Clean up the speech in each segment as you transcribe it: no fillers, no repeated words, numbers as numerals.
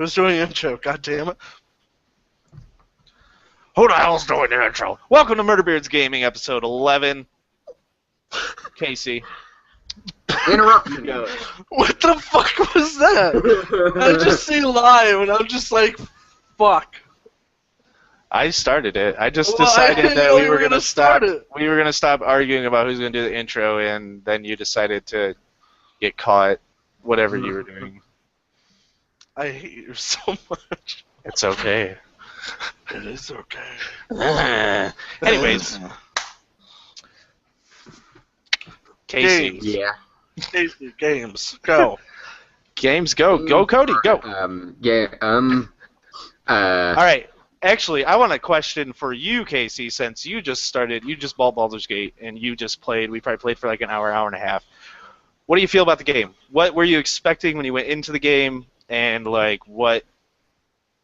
Who's doing the intro? God damn it. Who the hell's doing the intro? Welcome to Murderbeards Gaming, episode 11. Casey. Interruption. What the fuck was that? I just see live and I'm just like, fuck. I started it. I just Well, I decided didn't that know we you were were going to gonna stop. start it. We were going to stop arguing about who's going to do the intro, and then you decided to get caught. Whatever you were doing. I hate you so much. It's okay. It is okay. Anyways, Casey. Games. Yeah. Casey, games. Go. Games go. Go, Cody. Go. All right. Actually, I want a question for you, Casey, since you just bought Baldur's Gate, and you just played. We probably played for like an hour and a half. What do you feel about the game? What were you expecting when you went into the game, and like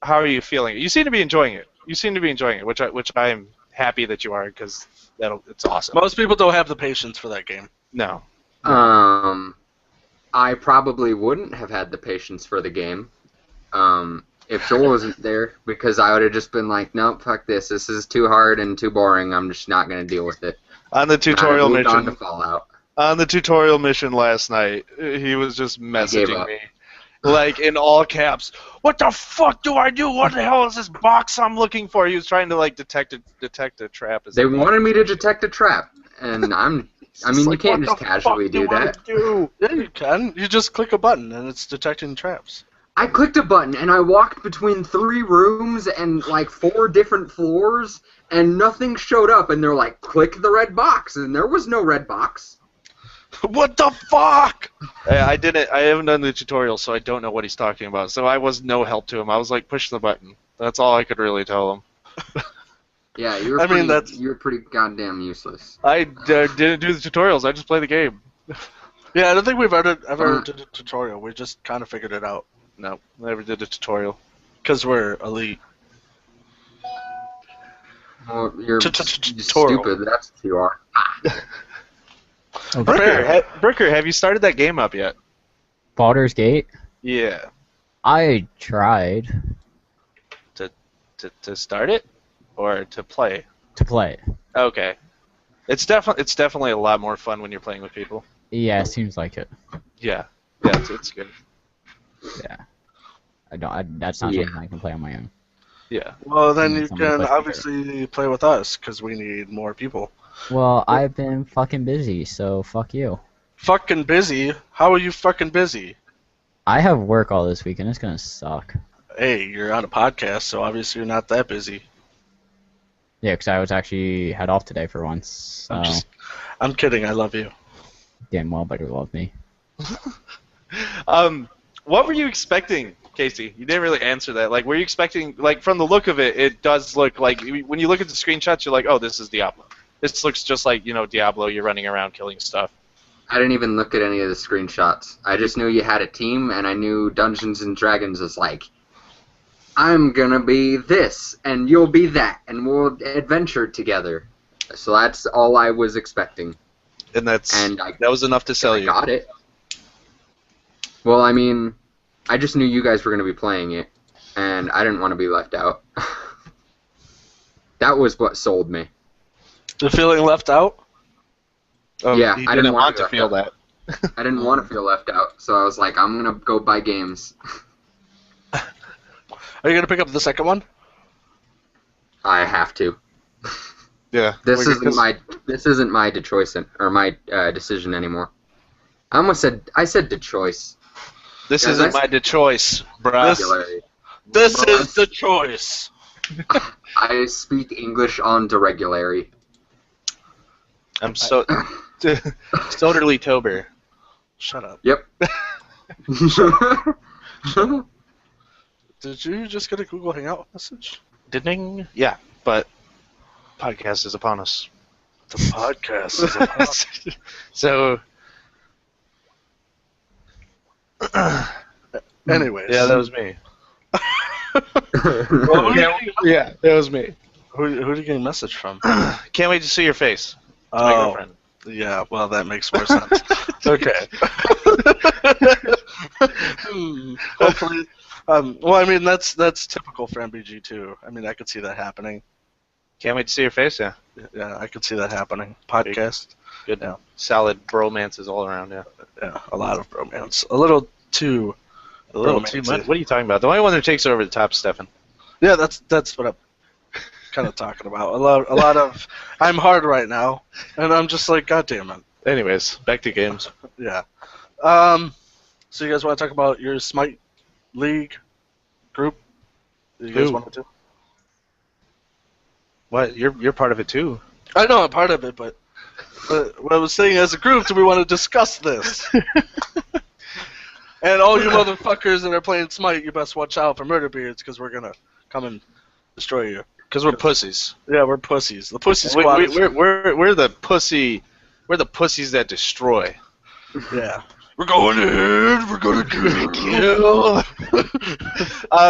how are you feeling? You seem to be enjoying it. Which I'm happy that you are, because it's awesome. Most people don't have the patience for that game. No. I probably wouldn't have had the patience for the game if Joel wasn't there, because I would have just been like, nope, fuck this. This is too hard and too boring. I'm just not going to deal with it. On the tutorial moved on mission. to Fallout. On the tutorial mission last night, he was just messaging me, like in all caps. What the fuck do I do? What the hell is this box I'm looking for? He was trying to like detect a trap. They wanted me to detect a trap, and I mean, you can't just casually do that. Yeah, you can. You just click a button and it's detecting traps. I clicked a button and I walked between 3 rooms and like 4 different floors, and nothing showed up. And they're like, click the red box, and there was no red box. What the fuck? I haven't done the tutorial, so I don't know what he's talking about. So I was no help to him. I was like, push the button. That's all I could really tell him. Yeah, you were pretty goddamn useless. I didn't do the tutorials. I just play the game. Yeah, I don't think we've ever did a tutorial. We just kind of figured it out. No, never did a tutorial. Because we're elite. Well, you're Tutorial. stupid. That's what you are. Bricker, have you started that game up yet? Baldur's Gate? Yeah. I tried. To start it? Or to play? To play. Okay. It's definitely a lot more fun when you're playing with people. Yeah, it seems like it. Yeah, it's good. Yeah. That's not something I can play on my own. Yeah. Well, then you Somebody can play obviously play with us, because we need more people. Well, I've been fucking busy, so fuck you. Fucking busy? How are you fucking busy? I have work all this week, and it's gonna suck. Hey, you're on a podcast, so obviously you're not that busy. Yeah, because I was actually had off today for once. So I'm kidding, I love you. damn well better love me. What were you expecting, Casey? You didn't really answer that. Like, were you expecting, like, from the look of it, it does look like, when you look at the screenshots, you're like, oh, this is Diablo. This looks just like, Diablo, you're running around killing stuff. I didn't even look at any of the screenshots. I just knew you had a team, and I knew Dungeons & Dragons was like, I'm gonna be this, and you'll be that, and we'll adventure together. So that's all I was expecting. And that was enough to sell you. I got it. Well, I mean, I just knew you guys were gonna be playing it, and I didn't want to be left out. That was what sold me. The feeling left out? Yeah, I I didn't want to feel that. I didn't want to feel left out, so I was like, I'm gonna go buy games. Are you going to pick up the second one? I have to. Yeah. This isn't my choice or my decision anymore. I said the choice. This isn't my choice, bruh. This is the choice. I speak English on the regularly. I'm so Soderly Tober. Shut up. Yep. Did you just get a Google Hangout message? Ding. Yeah, but podcast is upon us. The podcast is upon us. So. Anyways. Yeah, that was me. Well, yeah, that was me. Who did you get a message from? Can't wait to see your face. It's my girlfriend. Yeah, well, that makes more sense. Okay. Hopefully. Well, I mean, that's typical for MBG too. I mean, I could see that happening. Can't wait to see your face, yeah. Yeah, I could see that happening. Podcast. Good. Yeah. Solid bromances all around, yeah. Yeah, a lot of romance. A little too too much. What are you talking about? The only one that takes over the top, Stefan. Yeah, that's what I'm kind of talking about. A lot of. I'm hard right now, and I'm just like, God damn it. Anyways, back to games. Yeah. So you guys want to talk about your Smite League group? You guys Who? want to do? What? You're part of it too. I know I'm part of it, but what I was saying, as a group, do we want to discuss this? And all you motherfuckers that are playing Smite, you best watch out for Murderbeards, because we're gonna come and destroy you. Because we're pussies. Yeah, we're pussies. The pussy squad. We're the pussy. We're the pussies that destroy. Yeah. We're going in. We're gonna Kill.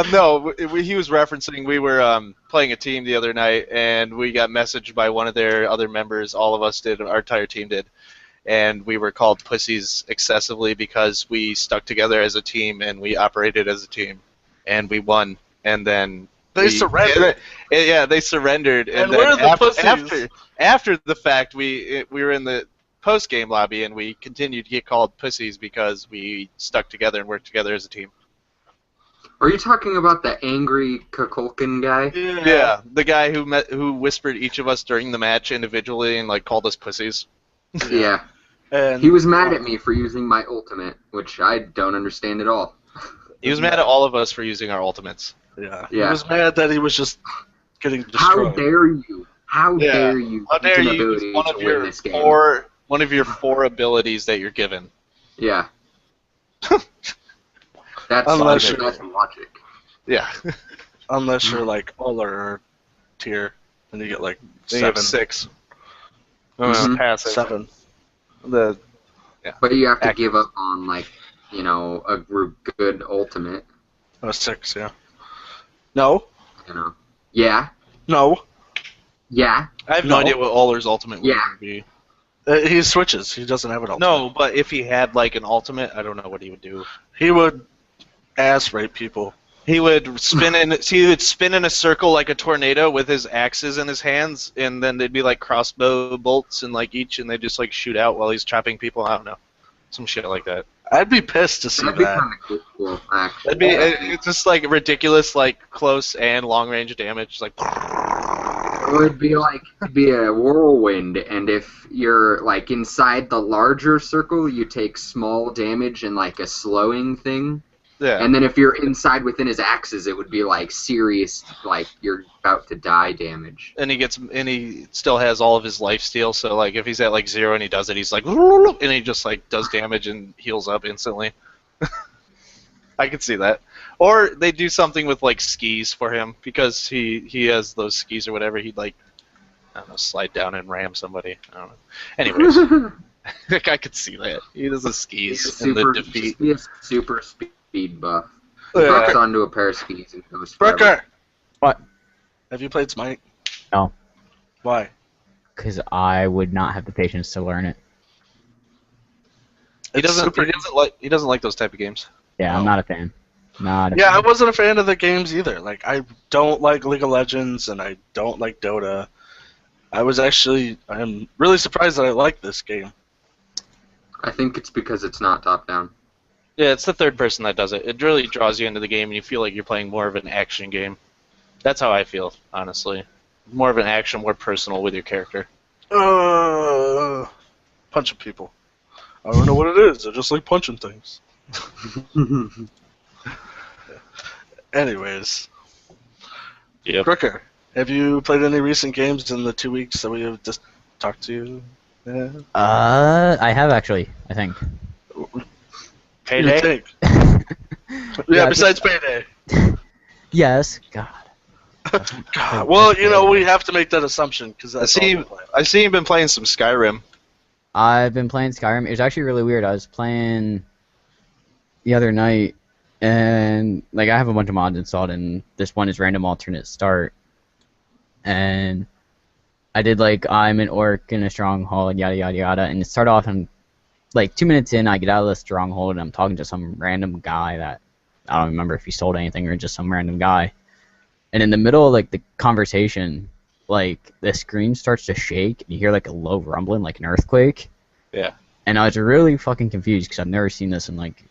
No, he was referencing we were playing a team the other night, and we got messaged by one of their other members. All of us did. Our entire team did. And we were called pussies excessively because we stuck together as a team and we operated as a team, and we won. And then They surrendered. Yeah, they surrendered. And then we're the pussies. after the fact, we were in the post-game lobby and we continued to get called pussies because we stuck together and worked together as a team. Are you talking about the angry Kukulkan guy? Yeah, the guy who whispered each of us during the match individually and like called us pussies. Yeah. And He was mad at me for using my ultimate, which I don't understand at all. He was mad at all of us for using our ultimates. Yeah. Yeah. He was mad that he was just getting How destroyed. dare you? How Yeah. dare you? How dare use an you ability use one to of win your this game? four abilities that you're given? Yeah. That's Unless logic. That's logic. Yeah. Unless you're like Uller tier, and you get like Then you have 7. 6. Mhm. Passive. 7. The But you have to Active. give up on, like, a good ultimate, 6, yeah. No. Yeah. No. Yeah. I have No. no idea what Uller's ultimate Yeah. would be. He switches. He doesn't have an ultimate. No, but if he had like an ultimate, I don't know what he would do. He would ass rape people. He would spin in a circle like a tornado with his axes in his hands, and then they'd be like crossbow bolts in like each, and they just like shoot out while he's chopping people. I don't know, some shit like that. I'd be pissed to see That'd be that. kind of cool, actually. That'd be it's just like ridiculous, like close and long range damage, like. It would be like a whirlwind, and if you're like inside the larger circle, you take small damage and like a slowing thing. Yeah. And then if you're inside within his axes, it would be like serious, like you're about to die damage. And he still has all of his life steal, so like if he's at like 0 and he does it, he's like and he just like does damage and heals up instantly. I could see that. Or they do something with like skis for him because he has those skis or whatever. He'd like I don't know, slide down and ram somebody. I don't know. Anyways, I could see that. He does the skis and the defeat. Just be a super speed buff. Yeah. Bucks onto a pair of skis and goes forever. Brooker! What? Have you played Smite? No. Why? Because I would not have the patience to learn it. He It's doesn't super- he doesn't like those type of games. Yeah, No. I'm not a fan. Not a Yeah, I fan. wasn't a fan of the games either. Like, I don't like League of Legends, and I don't like Dota. I'm really surprised that I like this game. I think it's because it's not top down. Yeah, it's the third person that does it. It really draws you into the game, and you feel like you're playing more of an action game. That's how I feel, honestly. More of an action, more personal with your character. Punching people. I don't know what it is. I just like punching things. Anyways. Yep. Brooker, have you played any recent games in the 2 weeks that we have just talked to you? Yeah. I have actually, I think. Payday? You think? Yeah, Yeah, besides Payday. Yes. God. God, well, we have to make that assumption because I that's see. all we play. I see you've been playing some Skyrim. I've been playing Skyrim. It was actually really weird. I was playing the other night, and like I have a bunch of mods installed, and this one is random alternate start. And I did like I'm an orc in a stronghold, yada yada yada, and it started off and like 2 minutes in, I get out of the stronghold and I'm talking to some random guy that I don't remember if he sold anything or just some random guy. And in the middle of like the conversation, like the screen starts to shake and you hear like a low rumbling, like an earthquake. Yeah. And I was really fucking confused because I've never seen this in like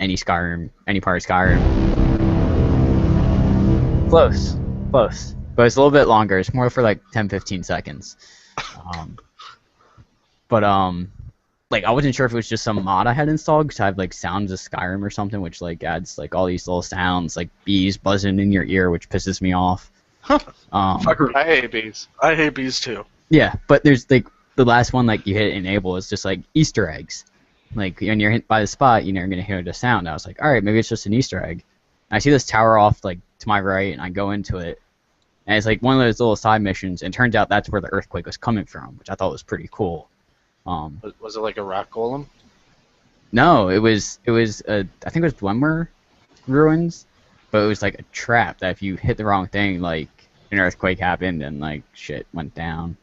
any Skyrim, any part of Skyrim. Close, close. But it's a little bit longer. It's more for like 10-15 seconds. Like I wasn't sure if it was just some mod I had installed because I have like Sounds of Skyrim or something, which like adds like all these little sounds, like bees buzzing in your ear, which pisses me off. Fuck, I hate bees. I hate bees too. Yeah, but there's like the last one, like you hit enable, is just like Easter eggs. Like when you're hit by the spot, you're gonna hear the sound. I was like, all right, maybe it's just an Easter egg. And I see this tower off like to my right, and I go into it, and it's like one of those little side missions. And it turns out that's where the earthquake was coming from, which I thought was pretty cool. Was it like a rock golem? No, it was I think it was Dwemer ruins, but it was like a trap that if you hit the wrong thing, like an earthquake happened and like shit went down.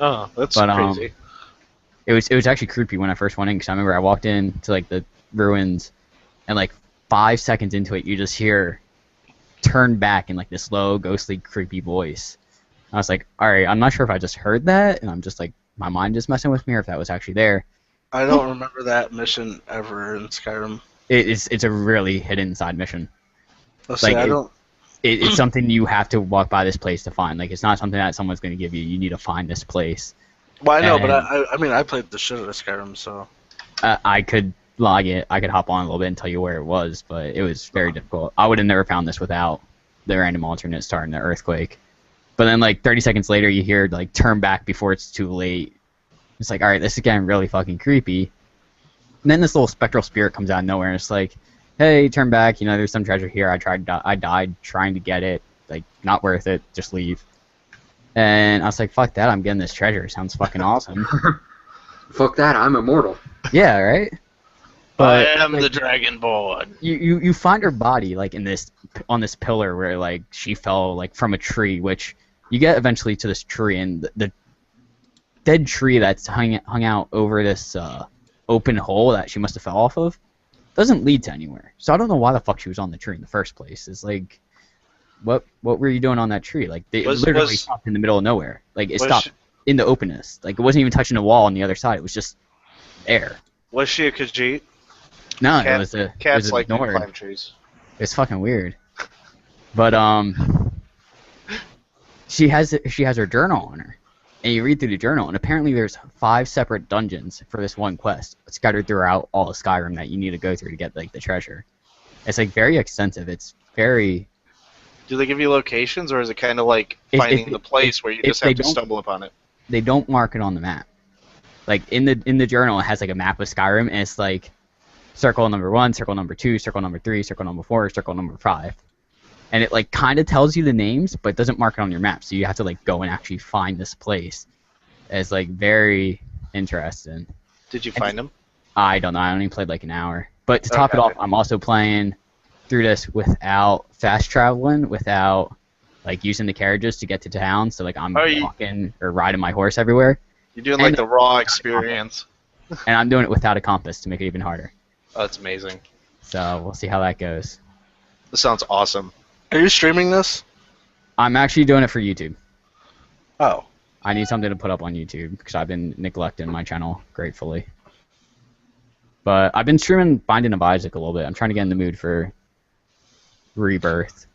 Oh, that's But, crazy. It was actually creepy when I first went in because I remember I walked in to like the ruins, and like 5 seconds into it, you just hear turn back in like this low, ghostly, creepy voice. I was like, all right, I'm not sure if I just heard that, and I'm just like my mind just messing with me, or if that was actually there. I don't remember that mission ever in Skyrim. It's a really hidden side mission. Let's Like, say I don't. It's something you have to walk by this place to find. Like, it's not something that someone's going to give you. You need to find this place. Well, I know, but and- I mean, I played the shit out of Skyrim, so. I could log it. I could hop on a little bit and tell you where it was, but it was very difficult. I would have never found this without the random alternate starting the earthquake. But then, like, 30 seconds later, you hear, like, turn back before it's too late. It's like, all right, this is getting really fucking creepy. And then this little spectral spirit comes out of nowhere, and it's like, hey, turn back. You know, there's some treasure here. I died trying to get it. Like, not worth it. Just leave. And I was like, fuck that. I'm getting this treasure. Sounds fucking awesome. Fuck that, I'm immortal. Yeah, right? I am the Dragonborn. You find her body like on this pillar where like she fell like from a tree, which you get eventually to this tree, and the dead tree that's hung out over this open hole that she must have fell off of doesn't lead to anywhere. So I don't know why the fuck she was on the tree in the first place. It's like, what were you doing on that tree? Like it literally stopped in the middle of nowhere. Like it stopped in the openness. Like it wasn't even touching the wall on the other side. It was just air. Was she a Khajiit? No, it was Cats like to ignored. climb trees. It's fucking weird. But she has her journal on her, and you read through the journal, and apparently there's 5 separate dungeons for this one quest scattered throughout all of Skyrim that you need to go through to get like the treasure. It's like very extensive. It's very. Do they give you locations, or is it kind of like finding the place where you just have to stumble upon it? They don't mark it on the map. Like in the journal, it has like a map of Skyrim, and it's like circle number 1, circle number 2, circle number 3, circle number 4, circle number 5. And it like kind of tells you the names, but doesn't mark it on your map. So you have to like go and actually find this place. It's like very interesting. Did you find them? I don't know. I only played like an hour. But to top it off, I'm also playing through this without fast traveling, without like using the carriages to get to town. So like I'm walking or riding my horse everywhere. You're doing like the raw experience. And I'm doing it without a compass to make it even harder. Oh, that's amazing. So we'll see how that goes. This sounds awesome. Are you streaming this? I'm actually doing it for YouTube. Oh. I need something to put up on YouTube because I've been neglecting my channel gratefully. But I've been streaming Binding of Isaac a little bit. I'm trying to get in the mood for Rebirth.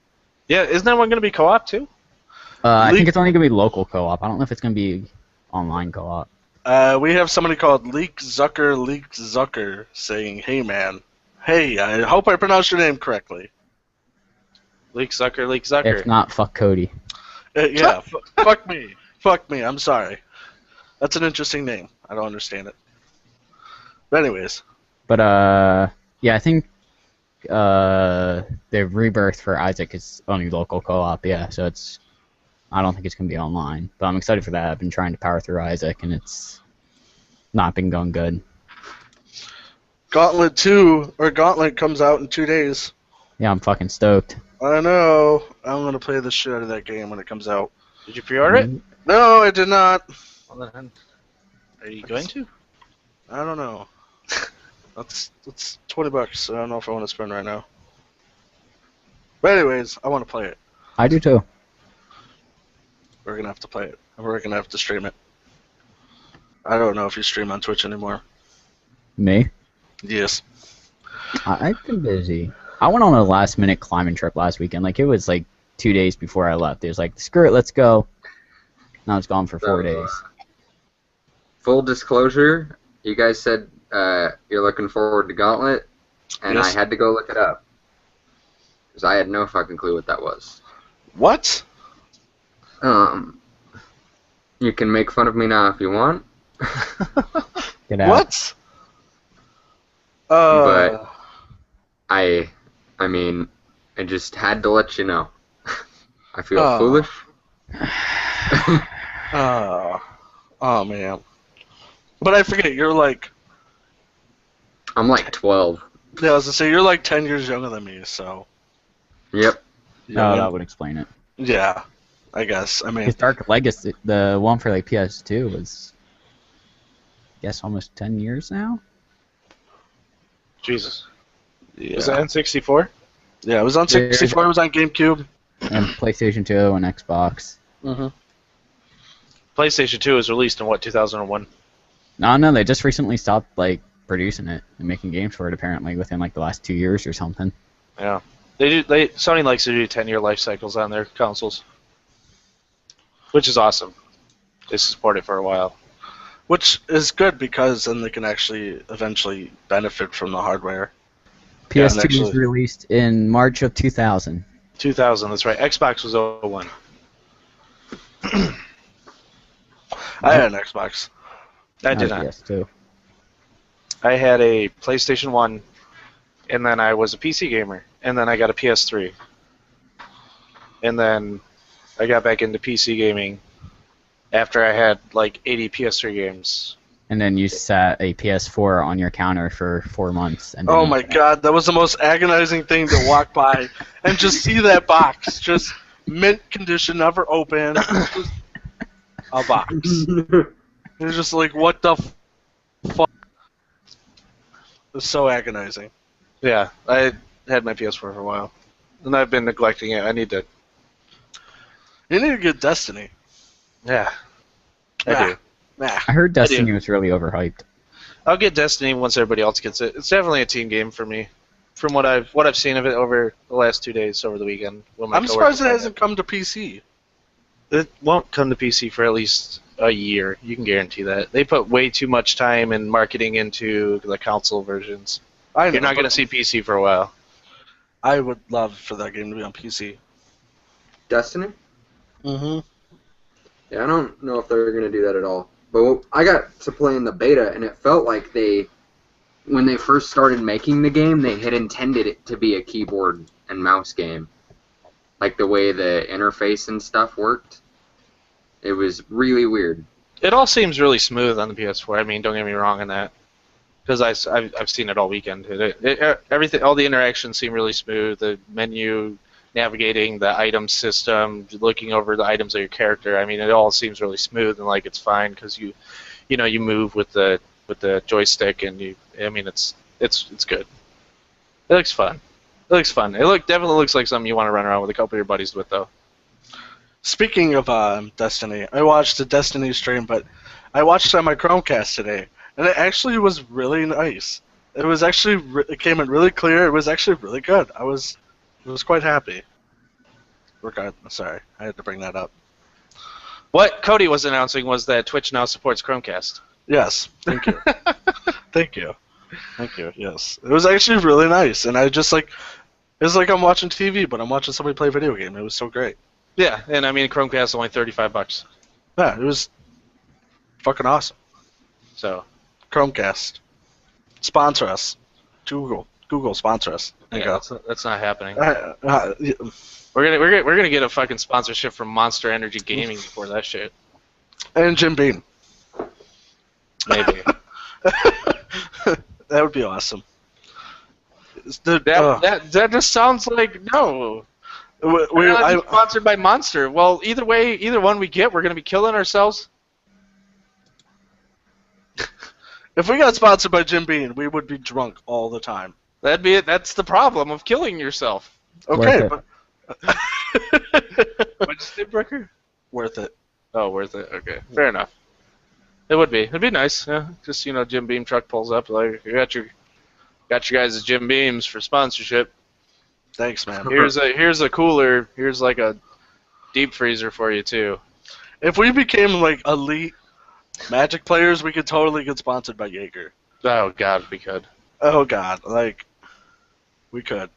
Yeah, isn't that one going to be co-op too? I think it's only going to be local co-op. I don't know if it's going to be online co-op. We have somebody called Leek Zucker saying, "Hey man, hey, I hope I pronounced your name correctly." Leek Zucker. If not, fuck Cody. Yeah, fuck me. I'm sorry. That's an interesting name. I don't understand it. But anyways. But yeah, I think the Rebirth for Isaac is only local co-op. Yeah, so it's. I don't think it's gonna be online, but I'm excited for that. I've been trying to power through Isaac, and it's not been going good. Gauntlet comes out in 2 days. Yeah, I'm fucking stoked. I know. I'm gonna play the shit out of that game when it comes out. Did you pre-order it? No, I did not. Well, then, are you going to? I don't know. That's $20. I don't know if I want to spend right now. But anyways, I want to play it. I do too. We're gonna have to play it. And we're gonna have to stream it. I don't know if you stream on Twitch anymore. Me? Yes. I've been busy. I went on a last-minute climbing trip last weekend. Like, it was like 2 days before I left. It was like, screw it, let's go. And I was gone for 4 days. Full disclosure, you guys said you're looking forward to Gauntlet, and Yes. I had to go look it up. Because I had no fucking clue what that was. What? You can make fun of me now if you want. Get out. What? But I mean, I just had to let you know. I feel Oh. foolish. Oh man. But I forget, you're like, I'm like 12. yeah, I was gonna say, you're like 10 years younger than me, so. Yep. No, that would explain it. Yeah, I guess. I mean, Because Dark Legacy, the one for like PS2 was, I guess, almost 10 years now? Jesus. yeah. Was that N64? Yeah, it was on 64, it was on GameCube. And PlayStation 2 and Xbox. Mm-hmm. PlayStation 2 was released in what, 2001? No, they just recently stopped like producing it and making games for it apparently within like the last 2 years or something. Yeah. Sony likes to do 10-year life cycles on their consoles. Which is awesome. They support it for a while. Which is good because then they can actually eventually benefit from the hardware. PS2 Yeah, was and actually- released in March of 2000. 2000, that's right. Xbox was 01. I had an Xbox. I did had not. PS2. I had a PlayStation 1, and then I was a PC gamer, and then I got a PS3. And then I got back into PC gaming after I had like 80 PS3 games. And then you sat a PS4 on your counter for 4 months. And Oh my god, that was the most agonizing thing to walk by and just see that box. Just mint condition, never open. Just a box. It was just like, what the fuck? It was so agonizing. Yeah, I had my PS4 for a while. And I've been neglecting it. I need to... You need to get Destiny. Yeah, I Nah. do. Nah. I heard Destiny was really overhyped. I'll get Destiny once everybody else gets it. It's definitely a team game for me. From what I've seen of it over the last 2 days over the weekend. when my I'm coworkers surprised it played hasn't come to PC. It won't come to PC for at least a year. You can guarantee that. They put way too much time and marketing into the console versions. I know, You're not going to but see PC for a while. I would love for that game to be on PC. Destiny? Mm-hmm. Yeah, I don't know if they're going to do that at all. But I got to play in the beta, and it felt like when they first started making the game, they had intended it to be a keyboard and mouse game. Like the way the interface and stuff worked. It was really weird. It all seems really smooth on the PS4. I mean, don't get me wrong on that. Because I've seen it all weekend. Everything, all the interactions seem really smooth. The menu, navigating the item system, looking over the items of your character. I mean, it all seems really smooth and like it's fine because you move with the joystick and it's good. It looks fun. It definitely looks like something you want to run around with a couple of your buddies with though. Speaking of Destiny, I watched the Destiny stream, but I watched it on my Chromecast today, and it actually was really nice. It was actually it came in really clear. It was actually really good. I was quite happy. Sorry, I had to bring that up. What Cody was announcing was that Twitch now supports Chromecast. Yes, thank you, thank you, Yes, it was actually really nice, and I just like it's like I'm watching TV, but I'm watching somebody play a video game. It was so great. Yeah, and I mean Chromecast is only $35. Yeah, it was fucking awesome. So Chromecast, sponsor us. Google sponsor us. There you yeah, go. that's not happening. Yeah. We're gonna get a fucking sponsorship from Monster Energy Gaming before that shit. And Jim Beam. Maybe. That would be awesome. That just sounds like no. We're not sponsored by Monster. Well, either way, either one we get, we're gonna be killing ourselves. If we got sponsored by Jim Beam, we would be drunk all the time. That'd be it. That's the problem of killing yourself. Okay, Worth but What'd you say, Brooker? worth it. Oh, worth it. Okay, fair enough. It would be. It'd be nice. Yeah, just Jim Beam truck pulls up like you got your guys' Jim Beams for sponsorship. Thanks, man. Here's a cooler. Here's like a deep freezer for you too. If we became like elite Magic players, we could totally get sponsored by Jaeger. Oh God, we could. Oh God, like we could.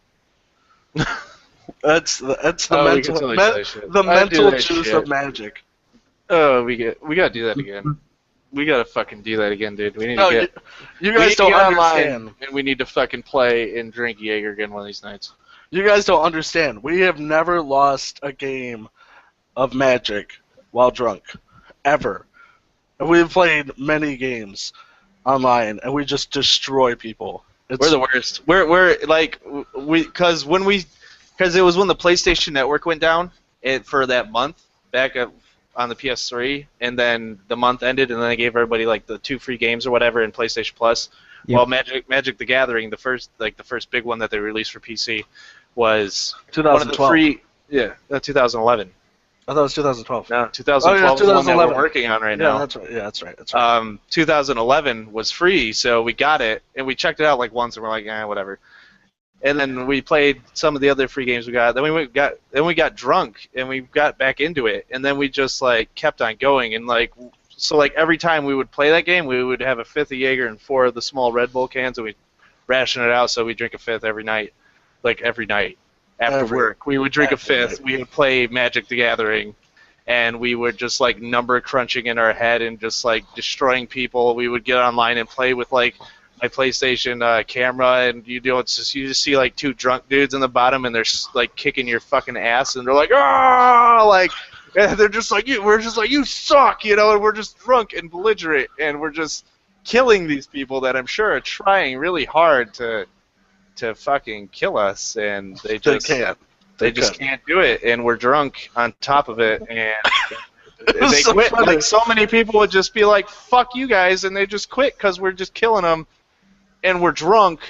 That's the Oh, we could totally do that shit. the I'd do mental that juice shit. of Magic. Oh, we gotta do that again. We gotta fucking do that again, dude. We need No, to get. you we guys need to don't get online, understand. and we need to fucking play and drink Jaeger again one of these nights. You guys don't understand. We have never lost a game of Magic while drunk, ever. And we've played many games online, and we just destroy people. We're the worst. We're like because it was when the PlayStation Network went down for that month back on the PS3, and then the month ended, and then they gave everybody like the 2 free games or whatever in PlayStation Plus. Yep. Well, Magic the Gathering, the first big one that they released for PC was one of the 2012. free. Yeah, 2011. I thought it was 2012. No, 2012 is the one that we're working on right now. That's right. Yeah, that's right. That's right. 2011 was free, so we got it, and we checked it out like once, and we're like, whatever. And then we played some of the other free games we got. Then we got drunk, and we got back into it, and then we just like kept on going, and like so like every time we would play that game, we would have a fifth of Jaeger and 4 of the small Red Bull cans, and we ration it out, so we drink a fifth every night, after work. We would drink a fifth. We would play Magic the Gathering, and we would just like number crunching in our head and just like destroying people. We would get online and play with like my PlayStation camera, and you just see like 2 drunk dudes in the bottom, and they're like kicking your fucking ass, and they're like, ah, like, and they're just like, we're just like, you suck, and we're just drunk and belligerent, and we're just killing these people that I'm sure are trying really hard to fucking kill us, and they just can't. They just can't do it, and we're drunk on top of it, and they so quit. funny. Like so many people would just be like, "Fuck you guys," and they just quit because we're just killing them, and we're drunk,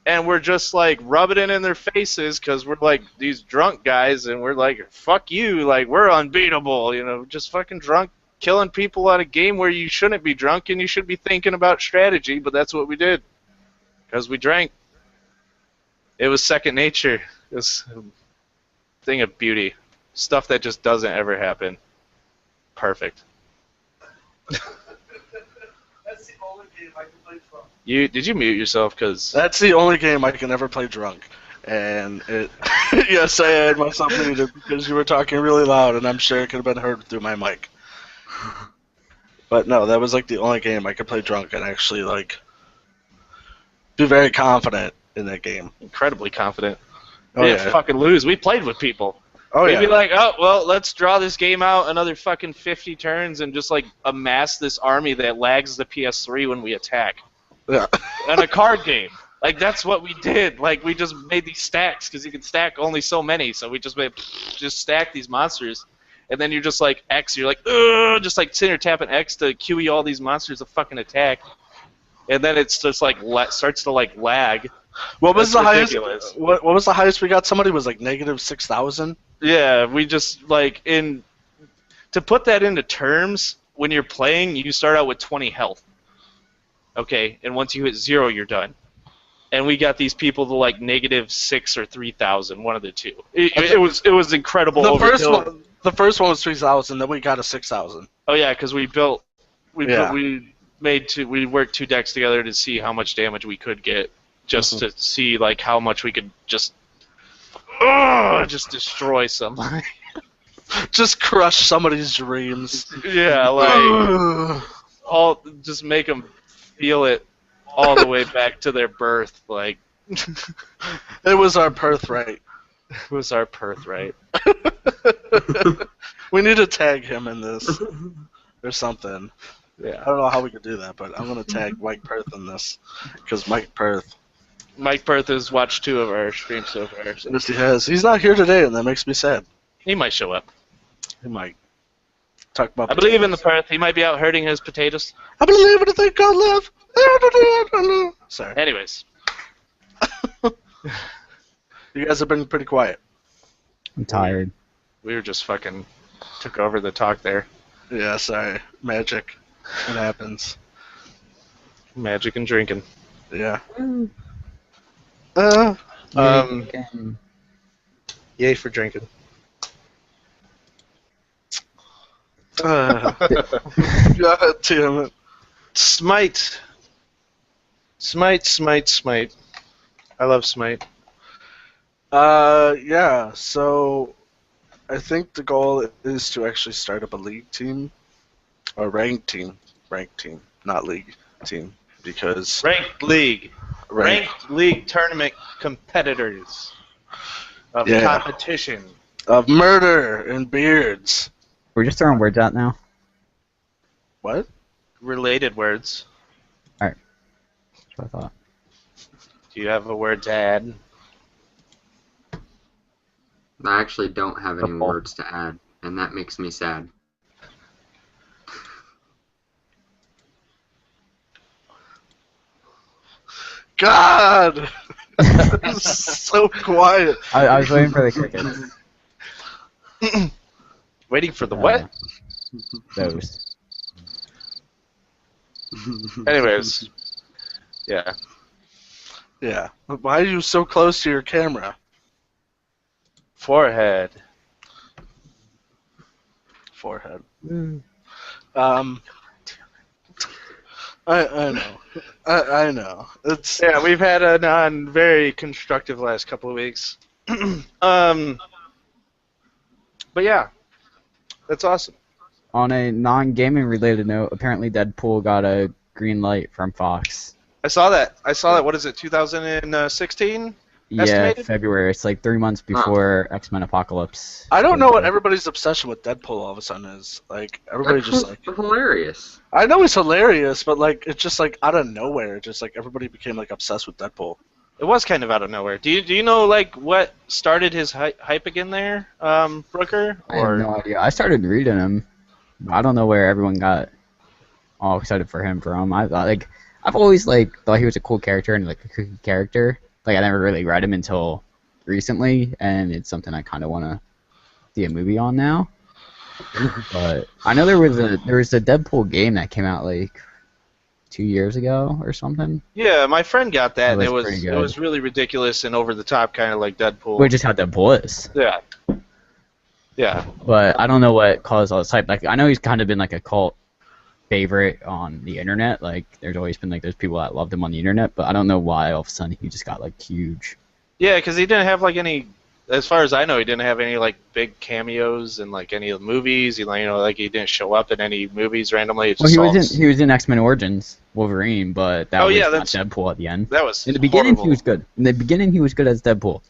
and we're just like rubbing it in their faces because we're like these drunk guys, and we're like, "Fuck you!" Like we're unbeatable, just fucking drunk, killing people at a game where you shouldn't be drunk and you should be thinking about strategy, but that's what we did because we drank. It was second nature. It was a thing of beauty. Stuff that just doesn't ever happen. Perfect. That's the only game I can play drunk. Did you mute yourself? Cause That's the only game I can ever play drunk. And it, yes, I had myself muted because you were talking really loud, and I'm sure it could have been heard through my mic. But no, that was like the only game I could play drunk and actually like be very confident in that game. incredibly confident. Oh, We didn't yeah. fucking lose. We played with people. Oh, We'd yeah. be like, oh, well, let's draw this game out another fucking 50 turns and just like amass this army that lags the PS3 when we attack. Yeah. On a card game. Like, that's what we did. Like, we just made these stacks because you can stack only so many. So we just stack these monsters. And then you're just like X. You're like, ugh, just like sitting there tapping X to QE all these monsters to fucking attack. And then it's just like starts to like lag. What was That's the ridiculous. highest? What was the highest we got? Somebody was like negative 6,000. Yeah, we just like to put that into terms, when you're playing, you start out with 20 health. Okay, and once you hit 0, you're done. And we got these people to like negative 6 or 3,000, one of the two. It was incredible. The first overkill. one, the first one was 3,000. Then we got a 6,000. Oh yeah, because we Yeah. we worked 2 decks together to see how much damage we could get, just to see like how much we could just destroy somebody. Just crush somebody's dreams. Yeah, like just make them feel it all the way back to their birth. Like It was our birthright. it was our birthright. We need to tag him in this or something. I Yeah, don't know how we could do that, but I'm gonna tag Mike Perth in this because Mike Perth. Mike Perth has watched 2 of our streams so far. So Yes, he has. He's not here today, and that makes me sad. he might show up. He might talk about. I believe in the potatoes. Perth. He might be out herding his potatoes. I believe in the thing called love. Sorry. Anyways, You guys have been pretty quiet. I'm tired. we were just fucking took over the talk there. Yeah, sorry. Magic. It happens. Magic and drinking. Yeah. Yay for drinking. God damn it. Smite. Smite. I love Smite. Yeah, so I think the goal is to actually start up a league team. Or ranked team, not league team, because Ranked League. Ranked League tournament competitors of Yeah. competition. of murder and beards. We're just throwing words out now. What? Related words. That's what I thought. Do you have a word to add? I actually don't have any Football. words to add, and that makes me sad. God! So quiet. I was waiting for the crickets. Waiting for the what? Those. Anyways. Yeah. Yeah. Why are you so close to your camera? Forehead. Forehead. I know. I know. It's Yeah, we've had a very constructive last couple of weeks. But yeah, that's awesome. On a non-gaming related note, apparently Deadpool got a green light from Fox. I saw that. What is it, 2016? Yeah, Estimated? February. It's like 3 months before X-Men Apocalypse. I don't know what everybody's obsession with Deadpool all of a sudden is. Like everybody just like hilarious. I know he's hilarious, but like it's just like out of nowhere, just like everybody became like obsessed with Deadpool. It was kind of out of nowhere. Do you know like what started his hype again there, Brooker? I have no idea. I started reading him. But I don't know where everyone got all excited for him from. I thought I've always thought he was a cool character and like a kooky character. Like I never really read him until recently, and it's something I kind of want to see a movie on now. But I know there was a Deadpool game that came out like 2 years ago or something. Yeah, my friend got that, and That it was was pretty it good. was really ridiculous and over the top, kind of like Deadpool. Which is how Deadpool is. Yeah. Yeah. But I don't know what caused all this hype. Like I know he's kind of been like a cult favorite on the internet. Like there's always been like those people that loved him on the internet, but I don't know why all of a sudden he just got like huge. Yeah, because he didn't have like any, as far as I know, he didn't have any like big cameos in like any of the movies. He like he didn't show up in any movies randomly. It's Well, just he was in X-Men Origins Wolverine, but that Oh, was yeah, not that's- Deadpool at the end. that was In the beginning, horrible. he was good. In the beginning, he was good as Deadpool.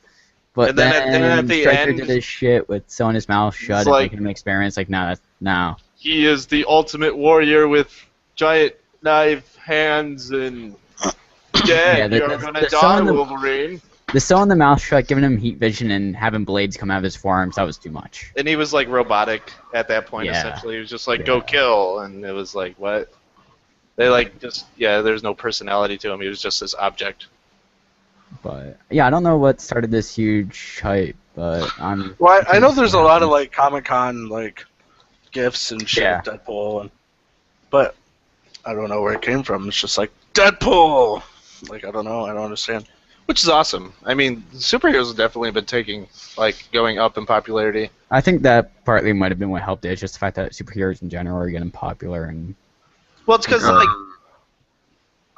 But And then at the Stryker end- did his shit with sewing his mouth shut and like- making him experiments. Like, no. He is the ultimate warrior with giant knife hands and Yeah, dead. the- You're the- gonna the die, song the- Wolverine. The sewing the mouth shut, giving him heat vision, and having blades come out of his forearms, that was too much. And he was like robotic at that point. Yeah. Essentially, he was just like go kill, and it was like what? They like just there's no personality to him. He was just this object. But, yeah, I don't know what started this huge hype, but I'm... Well, I know there's a lot of like Comic-Con like gifts and shit Yeah. of Deadpool, but I don't know where it came from. It's just like Deadpool. Like I don't know. I don't understand. Which is awesome. I mean, superheroes have definitely been going up in popularity. I think that partly might have been what helped it. It's just the fact that superheroes in general are getting popular, and Well, it's because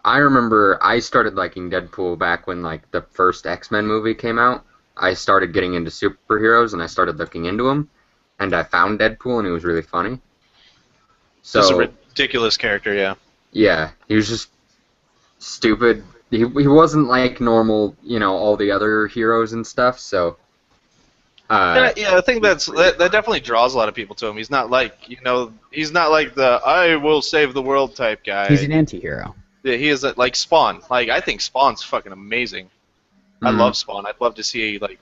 I remember I started liking Deadpool back when like the first X-Men movie came out. I started getting into superheroes and I started looking into them, and I found Deadpool and he was really funny. just a So ridiculous character. Yeah. yeah, he was just stupid. He wasn't like normal, all the other heroes and stuff. So Yeah, I think that definitely draws a lot of people to him. He's not like he's not like the I will save the world type guy. he's an anti-hero. Yeah, he is like Spawn. Like I think Spawn's fucking amazing. I Mhm. love Spawn. I'd love to see like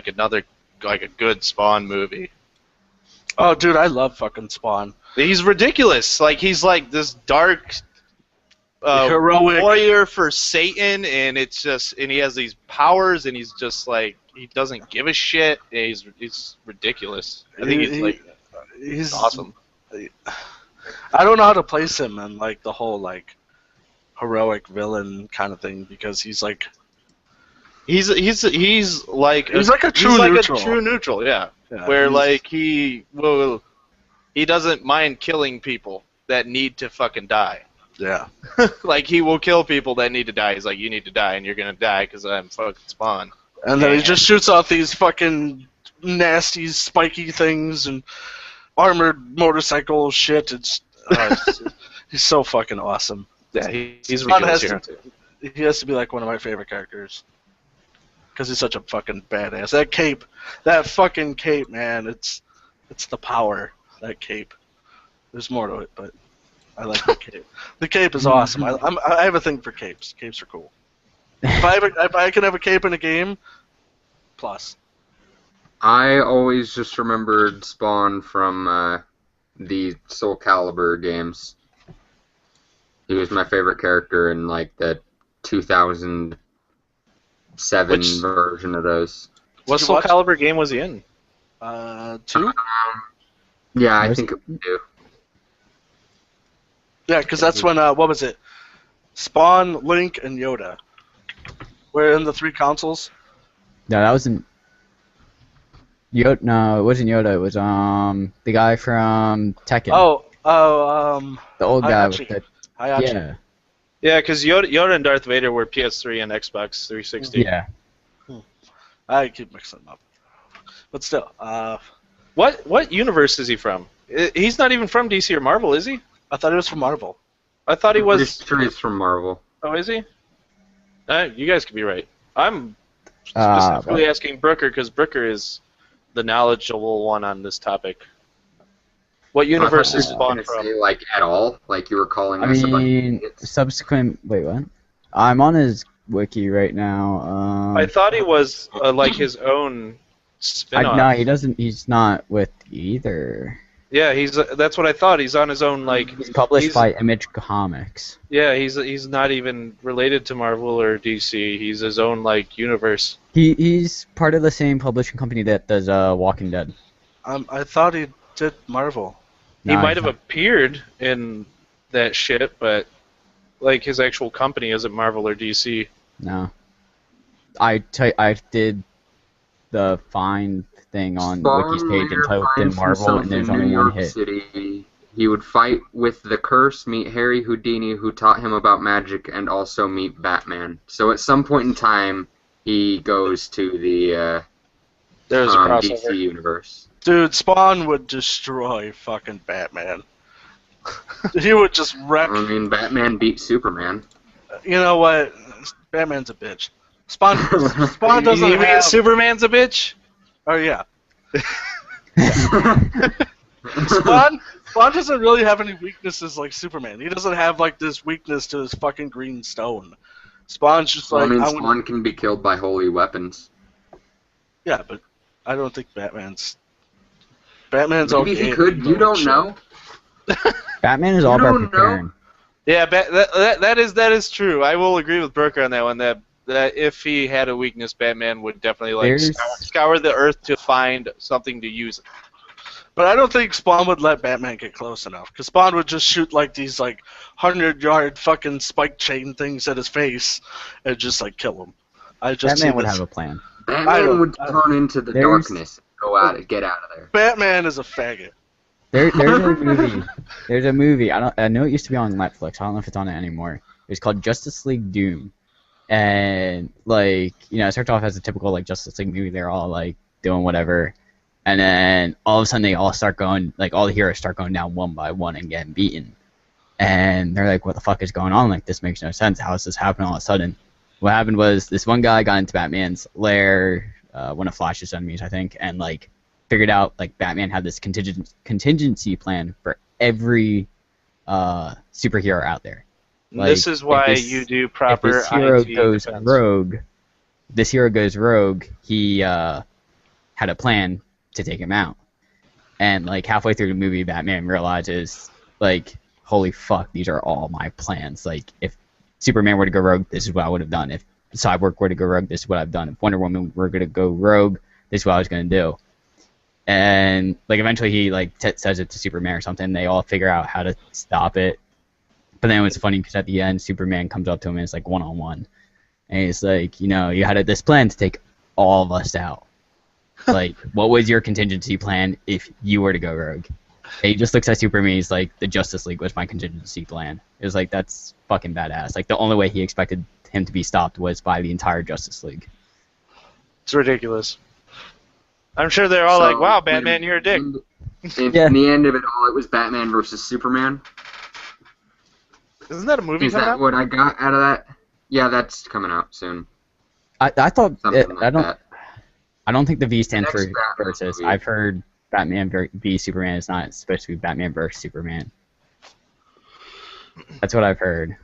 another like a good Spawn movie. Oh, dude, I love fucking Spawn. He's ridiculous. Like he's like this dark, Heroic. warrior for Satan, and it's just, and he has these powers, and he's just like, he doesn't give a shit. And he's ridiculous. I think he's awesome. I don't know how to place him in like the whole like heroic villain kind of thing because he's like He's like a true neutral. A true neutral, yeah. Yeah, Where like he doesn't mind killing people that need to fucking die. Yeah. Like he will kill people that need to die. He's like, you need to die, and you're gonna die because I'm fucking Spawn. And then he just shoots off these fucking nasty, spiky things and armored motorcycle shit. He's so fucking awesome. Yeah, he's Spawn ridiculous here. He has to be like one of my favorite characters. Because he's such a fucking badass. That cape, that fucking cape, man, it's the power, that cape. There's more to it, but I like the cape. The cape is awesome. I have a thing for capes. Capes are cool. If I can have a cape in a game, plus. I always just remembered Spawn from the Soul Calibur games. He was my favorite character in like the 2007 version of those. What Soul Calibur game was he in? 2? Yeah, I think it would do. Yeah, because that's when, what was it? Spawn, Link, and Yoda were in the 3 consoles. No, that wasn't Yoda. No, it wasn't Yoda. It was the guy from Tekken. The old guy with the Hayachi. yeah. Yeah, because Yoda and Darth Vader were PS3 and Xbox 360. Yeah. I keep mixing them up, but still. What universe is he from? He's not even from DC or Marvel, is he? I thought he was from Marvel. I thought he was. Pretty sure he's from Marvel. Oh, is he? You guys could be right. I'm specifically asking Brooker because Brooker is the knowledgeable one on this topic. What universe is Spawn from? Say, like at all? Like you were calling I us a bunch of mean, idiots. subsequent. Wait, what? I'm on his wiki right now. I thought he was like his own spin-off. No, he doesn't. He's not with either. Yeah, that's what I thought. He's on his own, like. He's published by Image Comics. Yeah, he's not even related to Marvel or DC. He's his own like universe. He's part of the same publishing company that does Walking Dead. I thought he did Marvel. He might have appeared in that shit, but like his actual company isn't Marvel or DC. No. I did the find thing on Wiki's page and typed in Marvel, and there's only one hit. City. He would fight with the Curse, meet Harry Houdini, who taught him about magic, and also meet Batman. So at some point in time, he goes to the There's a crossover. DC universe. Dude, Spawn would destroy fucking Batman. He would just wreck. I mean, Batman beat Superman. You know what? Batman's a bitch. Spawn doesn't You mean have. Superman's a bitch? Oh yeah. Spawn doesn't really have any weaknesses like Superman. He doesn't have like this weakness to his fucking green stone. Spawn's just Well, like. I mean, Spawn can be killed by holy weapons. Yeah, but I don't think Batman's okay. Maybe he could. You don't know. Batman is all about don't know. preparing. Yeah, that is true. I will agree with Brooker on that one. That if he had a weakness, Batman would definitely like scour the earth to find something to use. But I don't think Spawn would let Batman get close enough, because Spawn would just shoot like these like 100-yard fucking spike chain things at his face and just like kill him. Batman would have a plan. Batman would turn into the darkness and get out of there. Batman is a faggot. There's a movie. There's a movie. I know it used to be on Netflix. I don't know if it's on it anymore. It's called Justice League Doom, and like it starts off as a typical like Justice League movie. They're all like doing whatever, and then all of a sudden they all start going like all the heroes start going down one by one and getting beaten, and they're like, "What the fuck is going on? Like this makes no sense. How is this happening all of a sudden?" What happened was this one guy got into Batman's lair, one of Flash's enemies, I think, and like figured out like Batman had this contingency plan for every superhero out there. Like, this is why you do proper. If this hero IT goes defense. rogue. He had a plan to take him out, and like halfway through the movie, Batman realizes like holy fuck, these are all my plans. Like, if Superman were to go rogue, this is what I would have done. If Cyborg were to go rogue, this is what I've done. If Wonder Woman were going to go rogue, this is what I was going to do. And, like, eventually he, like, says it to Superman or something. They all figure out how to stop it. But then it was funny because at the end, Superman comes up to him and it's, like, one-on-one. And he's like, you know, you had this plan to take all of us out. Like, what was your contingency plan if you were to go rogue? And he just looks at Superman, he's like, the Justice League was my contingency plan. It was like, that's fucking badass. Like, the only way he expected him to be stopped was by the entire Justice League. It's ridiculous. I'm sure they're all like, wow, Batman, you're a dick. In the end of it all, it was Batman versus Superman. Isn't that a movie Is coming that out? what I got out of that? Yeah, that's coming out soon. I thought, Something like that. I don't think the V stands The for next Batman versus. movie. I've heard Batman v Superman is not supposed to be Batman versus Superman. That's what I've heard.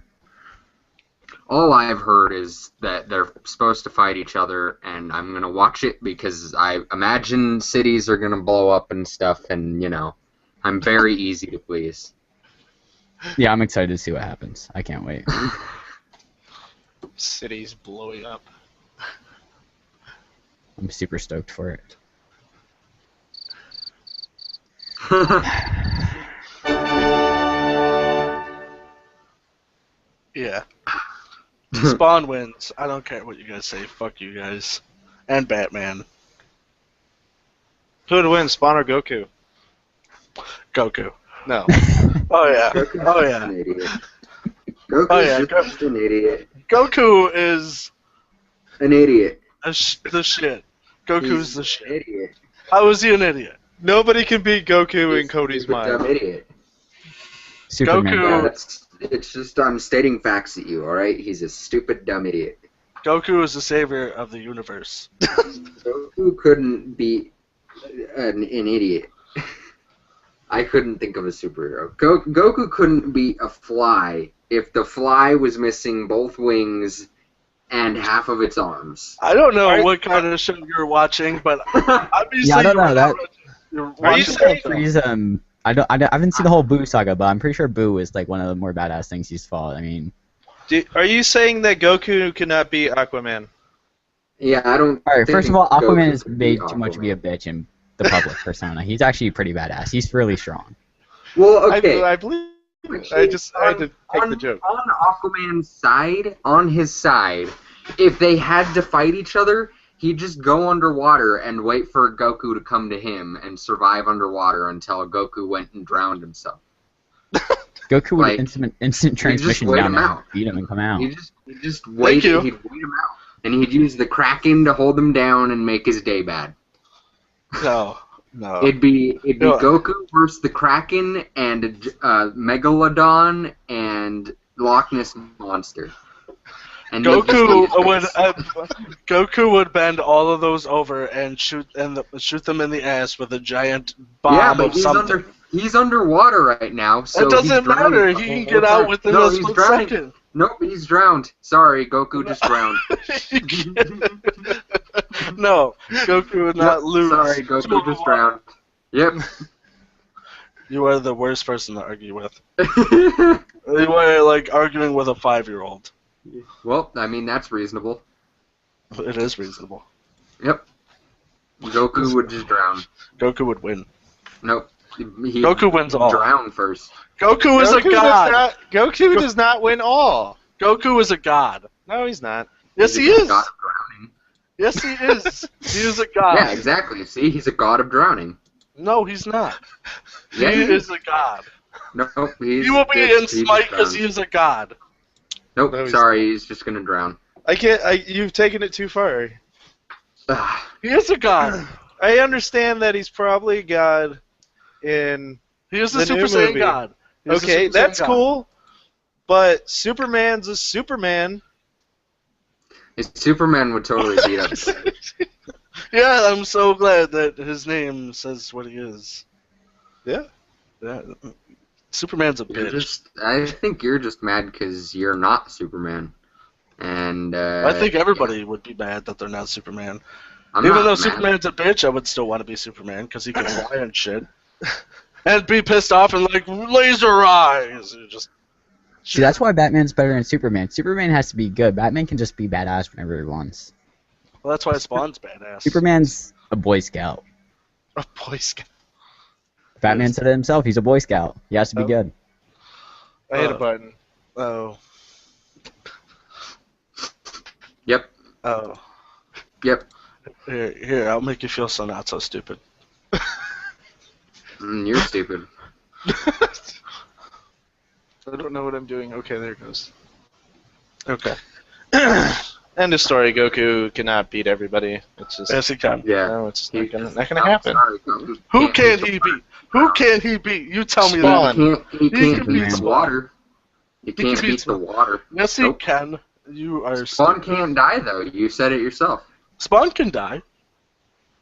All I've heard is that they're supposed to fight each other, and I'm going to watch it because I imagine cities are going to blow up and stuff, and, you know, I'm very easy to please. Yeah, I'm excited to see what happens. I can't wait. Cities blowing up. I'm super stoked for it. Yeah. Spawn wins. I don't care what you guys say. Fuck you guys. And Batman. Who would win, Spawn or Goku? Goku. No. Oh yeah. Goku's Oh just yeah. an idiot. Goku's Oh, yeah, just an idiot. Goku is An idiot. the shit. Goku's He's the an shit. idiot. How is he an idiot? Nobody can beat Goku in He's Cody's a dumb mind. idiot. Superman. Goku- It's just I'm stating facts at you, alright? He's a stupid, dumb idiot. Goku is the savior of the universe. Goku couldn't be an idiot. I couldn't think of a superhero. Goku couldn't beat a fly if the fly was missing both wings and half of its arms. I don't know Are- what kind of show you're watching, but obviously Yeah, I don't know that. You're Are you watching saying- that. I haven't seen the whole Boo saga, but I'm pretty sure Boo is like one of the more badass things he's fought. I mean, Are you saying that Goku cannot beat Aquaman? Yeah, I don't. all right. think First of all, Goku Aquaman is could made beat too much to Aquaman. be a bitch in the public persona. He's actually pretty badass. He's really strong. Well, okay. I believe. I just had to take the joke. On Aquaman's side, on his side, if they had to fight each other, he'd just go underwater and wait for Goku to come to him and survive underwater until Goku went and drowned himself. Goku would Like, instant transmission wait down him there, out. beat him, and come out. He'd just wait. you. He'd wait him out, and he'd use the Kraken to hold him down and make his day bad. No. It'd be No. Goku versus the Kraken and Megalodon and Loch Ness Monster. And they'd just eat his face. Goku would bend all of those over and shoot them in the ass with a giant bomb Yeah, but of something. he's underwater right now, so It doesn't he's drowning matter. the He can whole get out time. within No, a he's split drowning. second. Nope, he's drowned. Sorry, Goku just drowned. No, Goku would not Yep, lose. Sorry, Goku just drowned. Yep. You are the worst person to argue with. You were like arguing with a 5-year-old. Well, I mean, that's reasonable. It is reasonable. Yep. Goku would just drown. Goku would win. Nope. He'd Goku wins all. drown first. Goku is a god. Goku does not win all. Goku is a god. No, he's not. Yes, He's he a is. god of drowning. Yes, he is. He is a god. Yeah, exactly. See, he's a god of drowning. No, he's not. Yeah, he is a god. Nope, he's... He will be in he's Smite because drowned. he is a god. Nope, No, he's sorry, he's just gonna drown. I can't. You've taken it too far. Ugh. He is a god. I understand that he's probably a god in. He is a The Super new Saiyan movie. god. He is a Okay, Super that's Saiyan god. cool. But Superman's a Superman. Superman would totally beat up. Yeah, I'm so glad that his name says what he is. Yeah. Yeah. Superman's a bitch. I think you're just mad because you're not Superman. And I think everybody would be mad that they're not Superman. I'm Even not though mad. Superman's a bitch, I would still want to be Superman because he can fly and shit. and be pissed off and like laser eyes. You just See, that's why Batman's better than Superman. Superman has to be good. Batman can just be badass whenever he wants. well, that's why Spawn's badass. Superman's a Boy Scout. A Boy Scout. Batman said it himself. He's a Boy Scout. He has to be good. I hit a button. Oh. Yep. Oh. Yep. Here, I'll make you feel so not so stupid. You're stupid. I don't know what I'm doing. Okay, there it goes. Okay. End of story. Goku cannot beat everybody. It's just Yes, he can. Yeah. no, it's He- not gonna happen. Sorry, Who can he beat? Who can he beat? You tell me Spawn. that. He can't can beat beat the Spawn. water. He can can't beat beat the Spawn. water. Yes, he Nope. can. You are Spawn stupid. can't die though. You said it yourself. Spawn can die.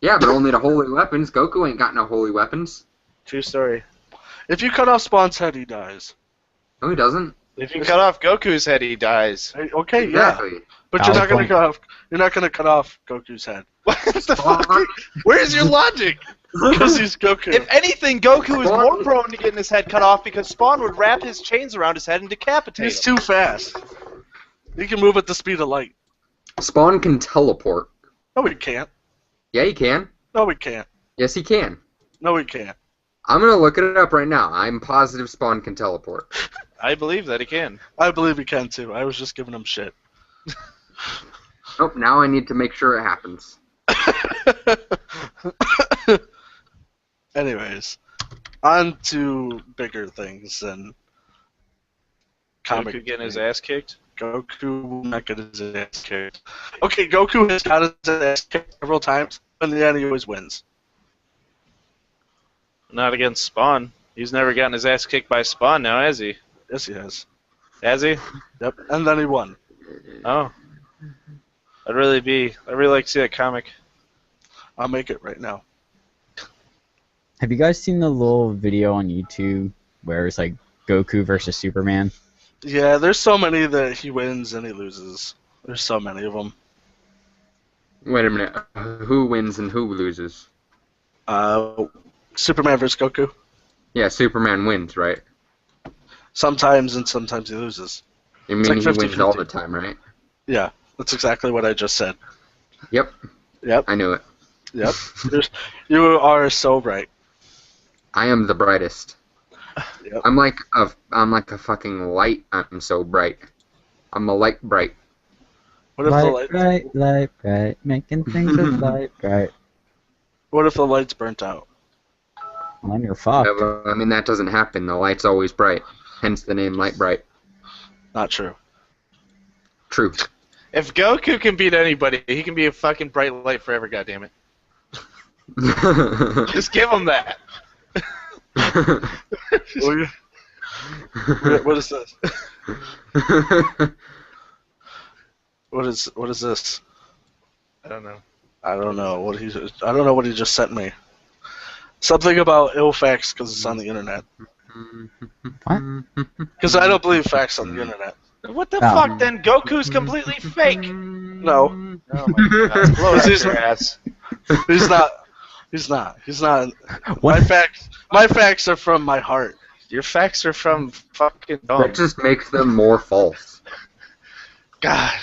Yeah, but only the holy weapons. Goku ain't got no holy weapons. True story. If you cut off Spawn's head, he dies. No, he doesn't. If you cut off Goku's head, he dies. Hey, okay, yeah. Exactly. But you're Valid not gonna point. cut off. You're not gonna cut off Goku's head What the Spawn- fuck? Where's your logic? because he's Goku. If anything, Goku is Spawn- more prone to getting his head cut off because Spawn would wrap his chains around his head and decapitate He's him. too fast. He can move at the speed of light. Spawn can teleport. No, he can't. Yeah, he can. No, he can't. Yes, he can. No, he can't. I'm gonna look it up right now. I'm positive Spawn can teleport. I believe that he can. I believe he can too. I was just giving him shit. Nope. Now I need to make sure it happens. Anyways, on to bigger things and comic. Goku getting his ass kicked. Goku will not get his ass kicked. Okay, Goku has got his ass kicked several times, but in the end he always wins. Not against Spawn. He's never gotten his ass kicked by Spawn now, has he? Yes, he has. Has he? Yep, and then he won. Oh. I'd really like to see that comic. I'll make it right now. Have you guys seen the little video on YouTube where it's like Goku versus Superman? Yeah, there's so many that he wins and he loses. There's so many of them. Wait a minute. Who wins and who loses? Superman versus Goku. Yeah, Superman wins, right? Sometimes and sometimes he loses. You mean like he wins 50-50. all the time, right? Yeah, that's exactly what I just said. Yep. Yep, I knew it. yep. You are so right. I am the brightest. Yep. I'm like a fucking light. I'm so bright. I'm a light bright. What if Light bright, making things a light bright. What if the lights burnt out? Well, then you're fucked. I mean, that doesn't happen. The light's always bright. Hence the name Light Bright. Not true. True. If Goku can beat anybody, he can be a fucking bright light forever, goddammit. Just give him that. What is this? What is this? I don't know. I don't know what he just sent me. Something about ill facts because it's on the internet. What? Because I don't believe facts on the internet. What the Oh. fuck then? Goku's completely fake. No, Oh my god. Blow This out is- your ass. he's not. He's not. He's not. What? My facts are from my heart. Your facts are from fucking That dumb. just makes them more false. God.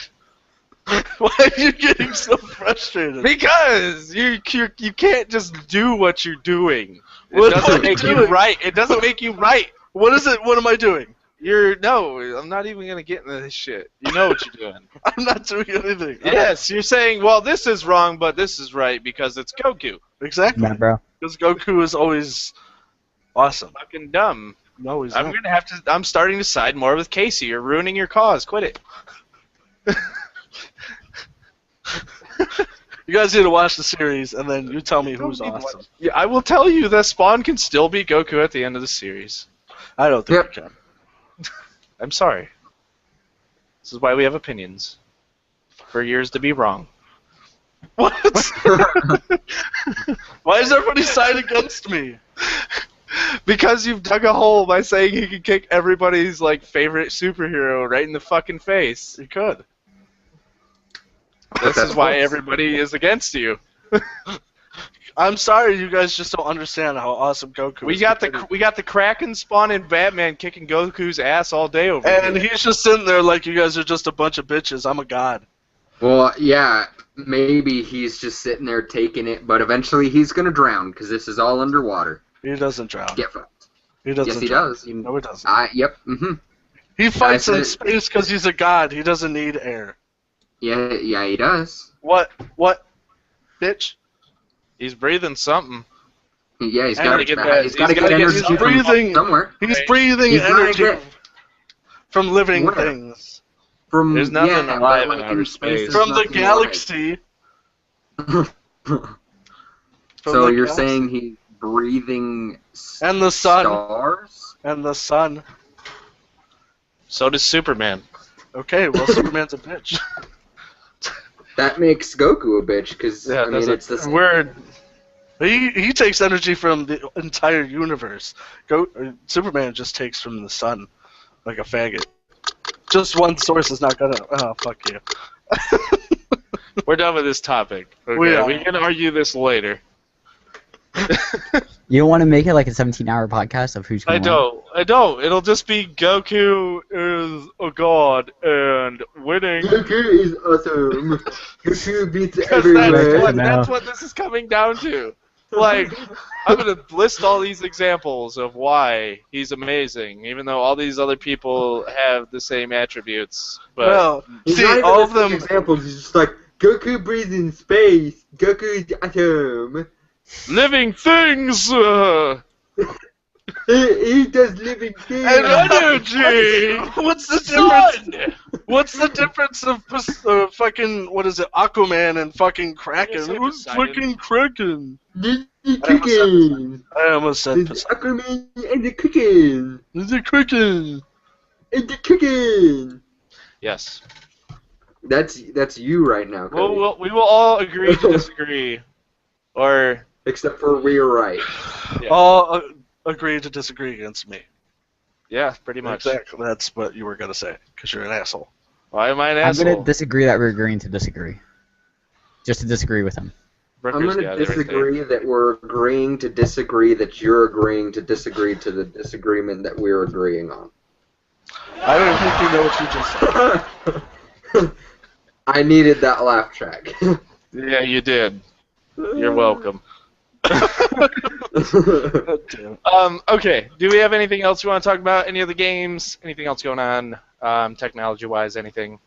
Why are you getting so frustrated? Because you can't just do what you're doing. It What am doesn't I make you doing? right. It doesn't make you right. What is it? What am I doing? I'm not even gonna get into this shit. You know what you're doing. I'm not doing anything. Yes, you're saying, well, this is wrong, but this is right because it's Goku. Exactly. Nah, bro. Because Goku is always awesome. Fucking dumb. No, he's I'm not. I'm starting to side more with Casey. You're ruining your cause. Quit it. You guys need to watch the series and then you tell me who's Don't even awesome. Yeah, I will tell you that Spawn can still beat Goku at the end of the series. I don't think Yep. you can. I'm sorry. This is why we have opinions. For years to be wrong. What? Why is everybody side against me? Because you've dug a hole by saying he can kick everybody's like favorite superhero right in the fucking face. You could. This that's is why false. everybody is against you. I'm sorry, you guys just don't understand how awesome Goku We is. got the Kraken spawning Batman kicking Goku's ass all day over And here. he's just sitting there like you guys are just a bunch of bitches. I'm a god. Well, yeah, maybe he's just sitting there taking it, but eventually he's gonna drown because this is all underwater. He doesn't drown. Get fucked. He doesn't. Yes, he drown. does. No, he doesn't. Yep. Mm-hmm. He fights in said- space because he's a god. He doesn't need air. Yeah, he does. What? Bitch? He's breathing something. Yeah, he's And got to to get get that- He's he's got to get gotta get energy his from breathing- somewhere. He's Right. breathing He's gotta energy get- from living Where? things. From There's nothing yeah, alive like in outer space. there's From the nothing galaxy. alive. From So the you're galaxy. saying he's breathing And the sun. stars? And the sun. So does Superman. Okay, well, Superman's a bitch. That makes Goku a bitch because I mean it's the same. Word. He takes energy from the entire universe. Superman just takes from the sun, like a faggot. Just one source is not gonna. Oh, fuck you. We're done with this topic. Okay, We are. we can argue this later. You don't want to make it like a 17-hour podcast of who's I going to don't. It'll just be Goku is a god and winning. Goku is awesome. Goku beats Because everywhere. that's what this is coming down to. Like, I'm gonna list all these examples of why he's amazing, even though all these other people have the same attributes. But Well, He's see, not even all of listing them. examples. He's just like Goku breathes in space. Goku is awesome. living things He does living things. And energy. What's the difference? Sun. What's the difference of fucking what is it, Aquaman and fucking Kraken? You said Who's Poseidon. fucking Kraken? The chicken. I almost said There's Poseidon. Aquaman and the chicken. The Kraken. And the chicken. Yes. That's you right now, Cody. We will all agree to disagree, or Except for we're right. Yeah. All agree to disagree against me. yeah, pretty much. Exactly. That's what you were gonna say, because you're an asshole. Why am I an I'm asshole? going to disagree that we're agreeing to disagree. Just to disagree with him. I'm Brooker's going got to it right there. disagree that we're agreeing to disagree that you're agreeing to disagree to the disagreement that we're agreeing on. I don't think you know what you just said. I needed that laugh track. Yeah, you did. You're welcome. God damn. Okay. Do we have anything else we want to talk about? Any other games? Anything else going on? Technology-wise, anything?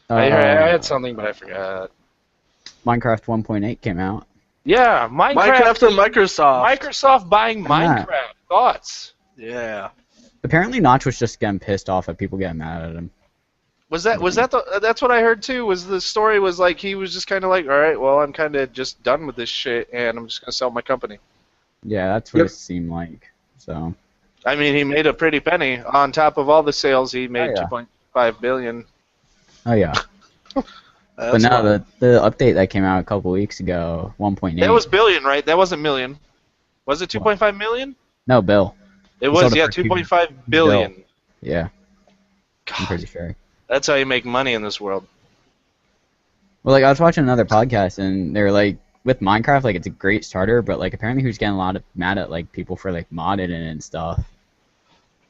I had something, but I forgot. Minecraft 1.8 came out. Yeah, Minecraft. Minecraft and Microsoft. Microsoft buying Yeah. Minecraft. Thoughts? Yeah. Apparently, Notch was just getting pissed off at people getting mad at him. That's what I heard too? Was the story was like he was just kind of like, all right, well, I'm kind of just done with this shit, and I'm just gonna sell my company. Yeah, that's what Yep. it seemed like. So, I mean, he made a pretty penny on top of all the sales. He made yeah. 2.5 billion. oh yeah. But That's no, why- the update that came out a couple weeks ago, 1.8. That was billion, right? That wasn't million. Was it 2.5 million? No, Bill. It sold was, it yeah, for 2.5 billion. Yeah, I'm God, pretty sure. that's how you make money in this world. Well, like I was watching another podcast, and they were like, with Minecraft, like it's a great starter, but like apparently who's getting a lot of mad at like people for like modding it and stuff,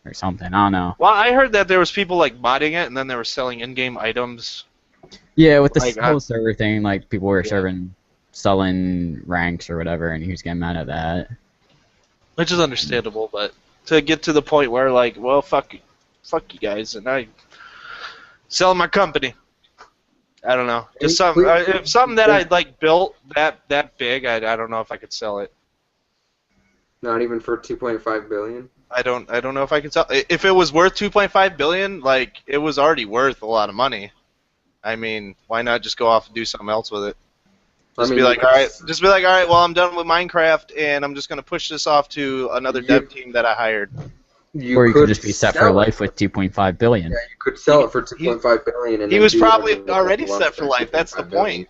or something. I don't know. Well, I heard that there was people like modding it, and then they were selling in-game items. Yeah, with the Like, whole server thing, like people were Yeah. selling ranks or whatever, and he was getting mad at that. Which is understandable, but to get to the point where like, well, fuck you guys, and I selling my company. I don't know. Just if something that I like built that big, I don't know if I could sell it. Not even for 2.5 billion. I don't know if I could sell. If it was worth 2.5 billion, like it was already worth a lot of money. I mean, why not just go off and do something else with it? Just be like, all right, well, I'm done with Minecraft, and I'm just gonna push this off to another dev team that I hired. Or you could just be set for sell it. life with 2.5 billion. Yeah, you could sell it for 2.5 billion. And He then was do probably whatever you already want set for with life. That's the 2.5 billion. point.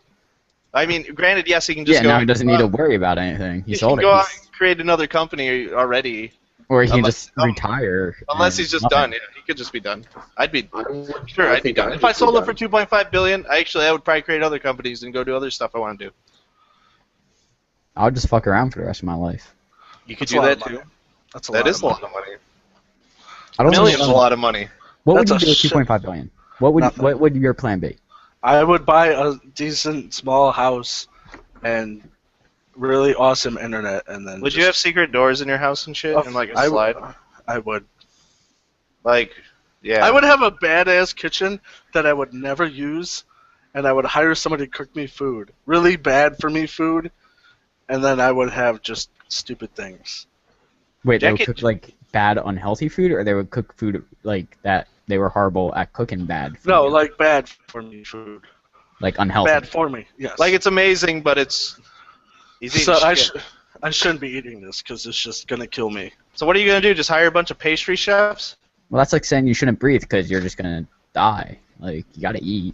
I mean, granted, yes, he can just Yeah, go. now he doesn't need to worry about anything. He He sold can it. go out and create another company already. Or he can unless- just retire. Unless and he's just nothing. done. Yeah, he could just be done. I'd be Sure, I'd be done. If I sold it for 2.5 billion, I would probably create other companies and go do other stuff I want to do. I'll just fuck around for the rest of my life. You could That's do a lot that of money. too. That's a That lot is of a money. lot of money. I don't Millions think is a lot of money. What would That's you a do with shit- 2.5 billion? What would Nothing. what would your plan be? I would buy a decent small house and really awesome internet, and then Would you have secret doors in your house and shit, and like a I slide? I would. Like, yeah. I would have a badass kitchen that I would never use, and I would hire somebody to cook me food, really bad for me food, and then I would have just stupid things. Wait, they would Jacket- cook like bad, unhealthy food, or they would cook food like that they were horrible at cooking bad food? No, like bad for me food. like unhealthy. Bad for me. Yes. Like it's amazing, but it's. He's eating so shit. I shouldn't be eating this because it's just gonna kill me. So what are you gonna do? Just hire a bunch of pastry chefs? Well, that's like saying you shouldn't breathe because you're just gonna die. Like you gotta eat.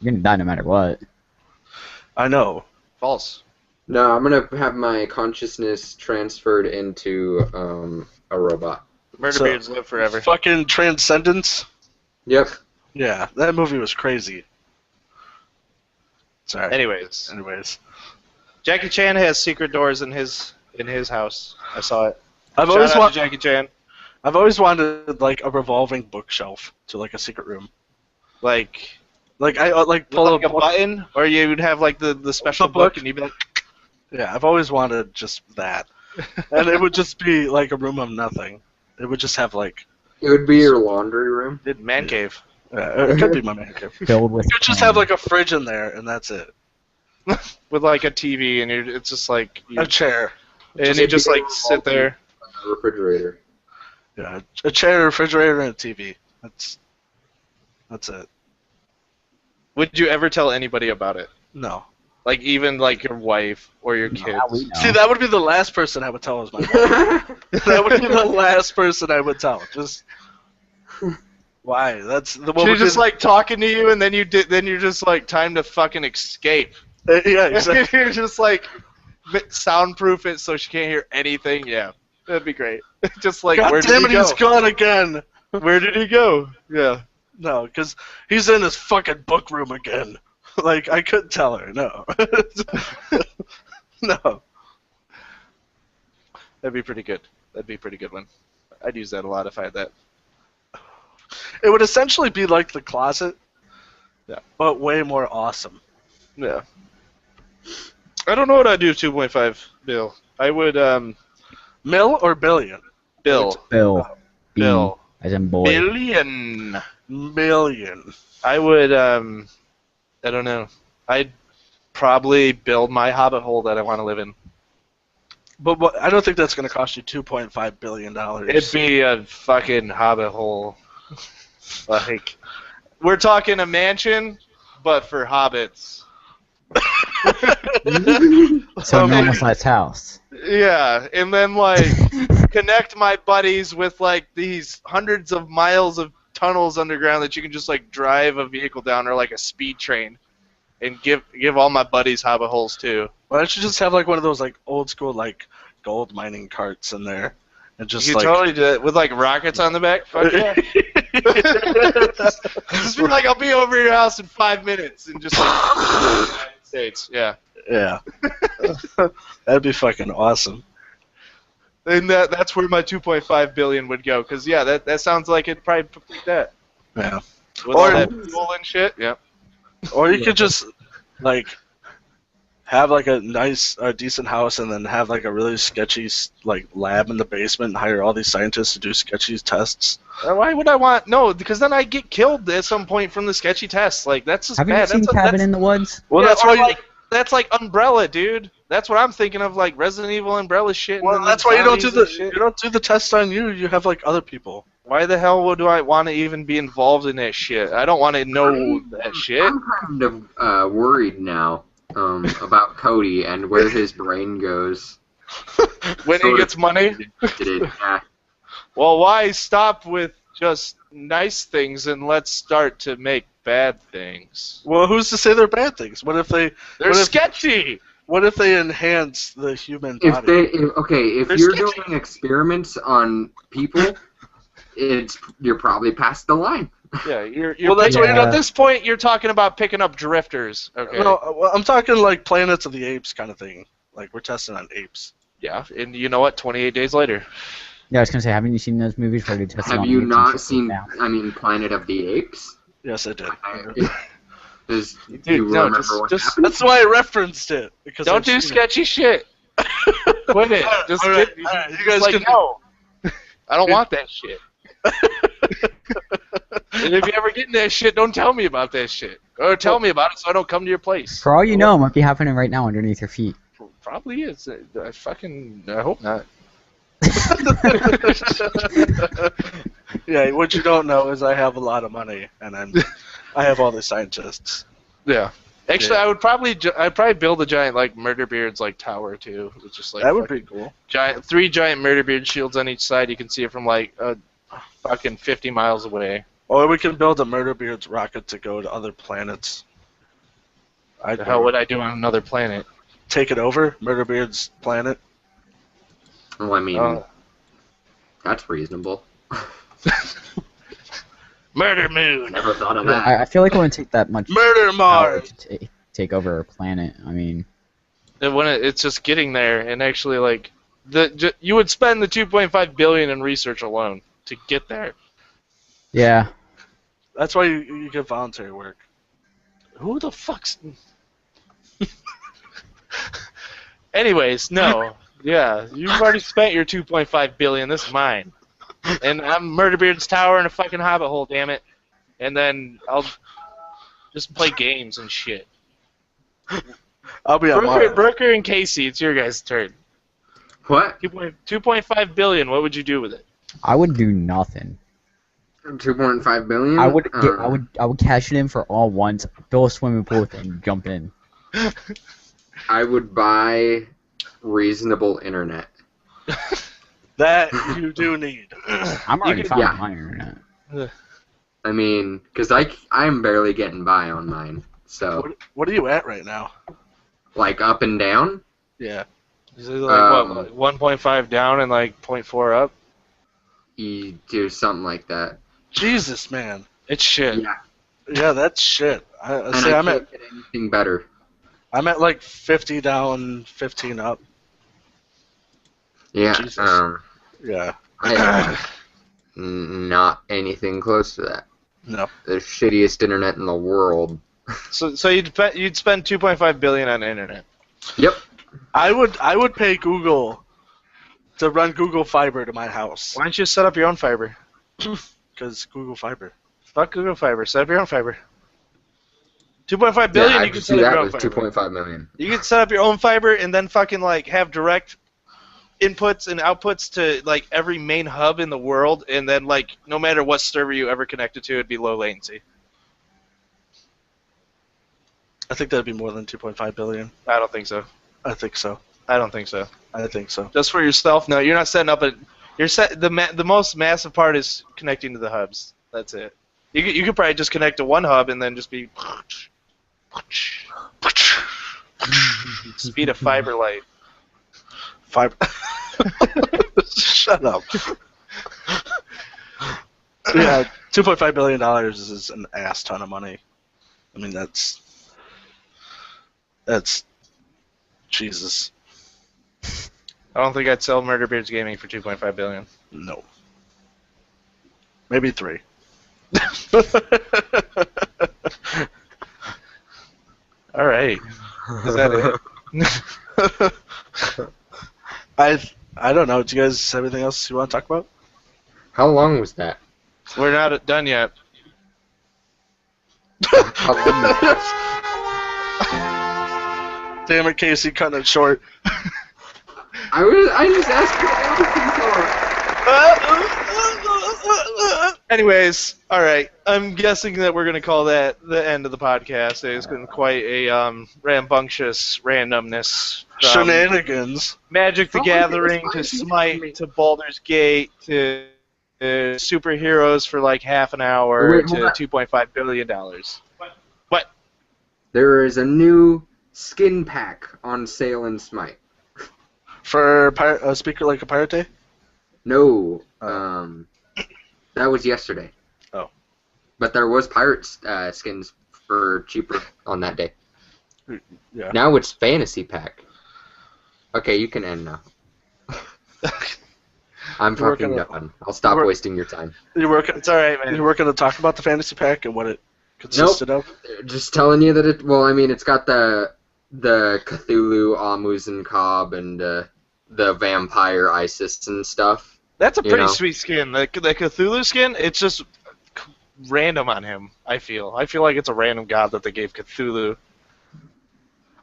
You're gonna die no matter what. I know. False. No, I'm gonna have my consciousness transferred into a robot. Murder So- beards live forever. Fucking Transcendence. Yep. Yeah, that movie was crazy. Sorry. Anyways, Anyways, Jackie Chan has secret doors in his house. I saw it. I've Shout always out to wanted. Jackie Chan. I've always wanted like a revolving bookshelf to like a secret room. Like Like I like pull like a book- button, or you would have like the special The book. book, and you'd be like, Yeah, I've always wanted just that, and it would just be like a room of nothing. It would just have like It would be your laundry room. man cave. it could be my man cave. You Filled with. could just have like a fridge in there, and that's it. With like a TV, and it's just like, A chair. and you just like sit there. A refrigerator. Yeah, a chair, a refrigerator, and a TV. That's it. Would you ever tell anybody about it? No. Like even like your wife or your kids? we know. See, that would be the last person I would tell is my wife. That would be the last person I would tell. Just why? That's the one. She's just like talking to you, and then you're just like, time to fucking escape. yeah, exactly. You're just like soundproof it so she can't hear anything. Yeah, that'd be great. Just like, God where damn did it, he go? he's gone again. Where did he go? Yeah. No, because he's in his fucking book room again. Like I couldn't tell her. No. No. That'd be pretty good. That'd be a pretty good one. I'd use that a lot if I had that. It would essentially be like the closet. Yeah. But way more awesome. Yeah. I don't know what I'd do with 2.5 bill. I would Mil or billion? Bill. Bill. B, Bill. As in boy. Billion. Million. I would I don't know. I'd probably build my hobbit hole that I want to live in. But what, I don't think that's going to cost you $2.5 billion. It'd be a fucking hobbit hole. Like, we're talking a mansion, but for hobbits. So a normal sized house. Yeah, and then like connect my buddies with like these hundreds of miles of tunnels underground that you can just like drive a vehicle down, or like a speed train, and give all my buddies hobbit holes too. Why don't you just have like one of those like old school like gold mining carts in there, and just You like totally do it with like rockets on the back. Fuck yeah. Just be like, I'll be over your house in 5 minutes, and just like United States. Yeah. Yeah. That'd be fucking awesome. And that's where my 2.5 billion would go, because yeah, that sounds like it'd probably complete that. Yeah. With Or- all that fuel and shit. Yeah. Or you could just like have like a nice, decent house, and then have like a really sketchy like lab in the basement, and hire all these scientists to do sketchy tests. Why would I want? No, because then I get killed at some point from the sketchy tests. Like that's just Have you bad. seen That's Cabin in the Woods? Well, yeah, that's or why. You, like, that's like Umbrella, dude. That's what I'm thinking of, like Resident Evil Umbrella shit. and well, then that's why you don't do zombies the and shit. you don't do the test on you. You have like other people. Why the hell would I want to even be involved in that shit? I don't want to know that shit. I'm kind of worried now about Cody and where his brain goes. When he gets money. Yeah. Well, why stop with just nice things and let's start to make bad things? Well, who's to say they're bad things? What if they? They're What if- sketchy. What if they enhance the human If body? if They're you're sketchy. doing experiments on people, you're probably past the line. Yeah, you're Well, that's picking, what- at this point you're talking about picking up drifters. Okay. No, well, I'm talking like Planets of the Apes kind of thing. Like we're testing on apes. Yeah, and you know what? 28 days later. Yeah, I was gonna say, haven't you seen those movies where they test Have on you apes and not shit seen, now? Planet of the Apes? Yes, I did. Does Dude, you no, remember just- what just- happened? That's why I referenced it. Because Don't I've do seen sketchy shit. Quit it. Just All right, get, all right, you just guys like, can- no. I don't want that shit. And if you ever get in that shit, don't tell me about that shit. Or tell me about it so I don't come to your place. For all you know, it might be happening right now underneath your feet. Probably is. I hope not. Yeah, what you don't know is I have a lot of money, and I have all the scientists. Yeah. Actually, Yeah. I'd probably build a giant like Murderbeard's like tower too, with just like That would be cool. three giant Murderbeard shields on each side. You can see it from like fucking 50 miles away. Or we can build a Murderbeard's rocket to go to other planets. I'd The hell would I do on another planet? take it over, Murderbeard's planet. Well, I mean, Uh, that's reasonable. Murder Moon. Never thought of that. I feel like it wouldn't take that much Murder power Mars! to take over a planet. I mean, It's just getting there, and actually like you would spend the 2.5 billion in research alone to get there. yeah. That's why you get voluntary work. Who the fuck's? Anyways, no. Yeah, you've already spent your 2.5 billion. This is mine, and I'm Murderbeard's tower in a fucking hobbit hole. Damn it! And then I'll just play games and shit. I'll be on Mars. Brooker and Casey, it's your guys' turn. What? 2.5 billion. What would you do with it? I would do nothing. 2.5 billion? I would cash it in for all once, build a swimming pool with it, and jump in. I would buy reasonable internet. That you do need. I'm already could- fine yeah. with my internet. I mean, because I'm barely getting by on mine. So, What are you at right now? like, up and down? Yeah. Is it like Um, what, like 1.5 down and like 0.4 up? You do something like that. Jesus, man. It's shit. Yeah. Yeah, that's shit. And See, I I'm can't at get anything better. like 50 down, 15 up. Yeah, Jesus. Yeah. I have not anything close to that. No. The shittiest internet in the world. So you'd spend 2.5 billion on the internet. Yep. I would pay Google to run Google Fiber to my house. Why don't you set up your own fiber? Because Google Fiber. Fuck Google Fiber. Set up your own fiber. 2.5 billion. Yeah, I you can could set do up that your own with fiber. 2.5 million. You can set up your own fiber and then fucking like have direct inputs and outputs to like every main hub in the world, and then like no matter what server you ever connected to, it'd be low latency. I think that'd be more than 2.5 billion. I don't think so. I think so. I don't think so. I think so. Just for yourself? No, you're not setting up a. You're set. The most massive part is connecting to the hubs. That's it. You could probably just connect to one hub and then just be. Speed of fiber light. Fiber. Shut up. Yeah, $2.5 billion is an ass ton of money. I mean, that's Jesus. I don't think I'd sell Murderbeards Gaming for 2.5 billion. No. Maybe 3. All right. Is that it? I don't know. Do you guys have anything else you want to talk about? How long was that? We're not done yet. How long was that? Damn it, Casey, cutting it short. I just asked for Anyways, all right. I'm guessing that we're gonna call that the end of the podcast. It's been quite a rambunctious randomness. From Shenanigans. Magic the Oh, Gathering it's to fine. Smite to Baldur's Gate to superheroes for like half an hour Wait, hold to on. $2.5 billion. What? There is a new skin pack on sale in Smite. For a speaker like a Pirate Day? No, Oh. that was yesterday. Oh. But there was pirates skins for cheaper on that day. Yeah. Now it's fantasy pack. Okay, you can end now. I'm You're fucking gonna- done. I'll stop you're- wasting your time. You were going It's all right, man. to talk about the fantasy pack and what it consisted of? Just telling you that it. Well, I mean, it's got the Cthulhu, Amus, and Cobb, and the vampire Isis and stuff. That's a You pretty know. sweet skin. The Cthulhu skin, it's just random on him, I feel. I feel like it's a random god that they gave Cthulhu.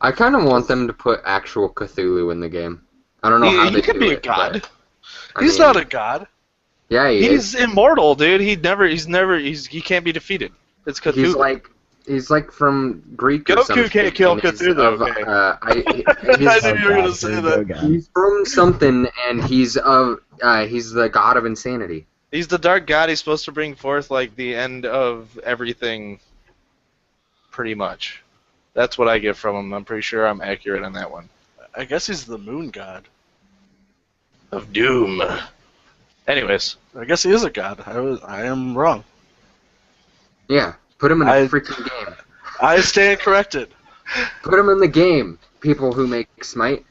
I kind of want them to put actual Cthulhu in the game. I don't know how He they could do be a it, god. but, I He's mean, not a god. Yeah, he is. He's immortal, dude. He can't be defeated. It's Cthulhu. He's like from Greek or Goku something. can't kill and he's Cthulhu, of, okay. I he's, knew you were gonna say that. he's from something, and he's the god of insanity. He's the dark god. He's supposed to bring forth like the end of everything. Pretty much. That's what I get from him. I'm pretty sure I'm accurate on that one. I guess he's the moon god. Of doom. Anyways, I guess he is a god. I am wrong. Yeah, put him in a I- freaking game. I stand corrected. Put him in the game, people who make Smite.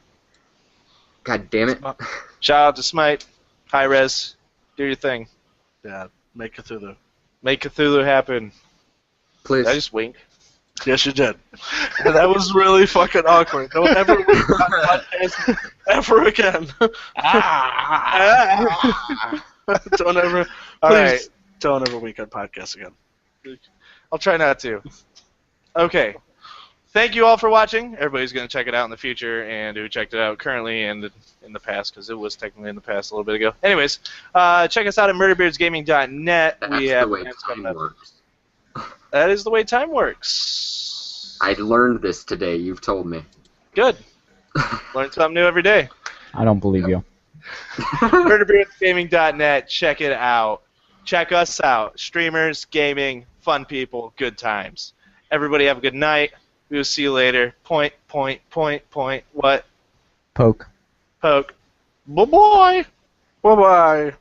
God damn it. shout out to Smite, High Res, do your thing, Yeah, make Cthulhu. make Cthulhu happen. Please. Did I just wink? Yes, you did. And that was really fucking awkward. Don't ever wink on podcast ever again. Don't ever, All please, right. don't ever wink on podcasts again. I'll try not to. Okay. Thank you all for watching. Everybody's going to check it out in the future and who checked it out currently and in the past, because it was technically in the past a little bit ago. Anyways, check us out at murderbeardsgaming.net. That's We have the way events coming time up. works. That is the way time works. I learned this today. You've told me. Good. Learn something new every day. I don't believe you. murderbeardsgaming.net. Check it out. Check us out. Streamers, gaming, fun people, good times. Everybody have a good night. We will see you later. Point. What? Poke. Poke. Bye-bye. Bye-bye.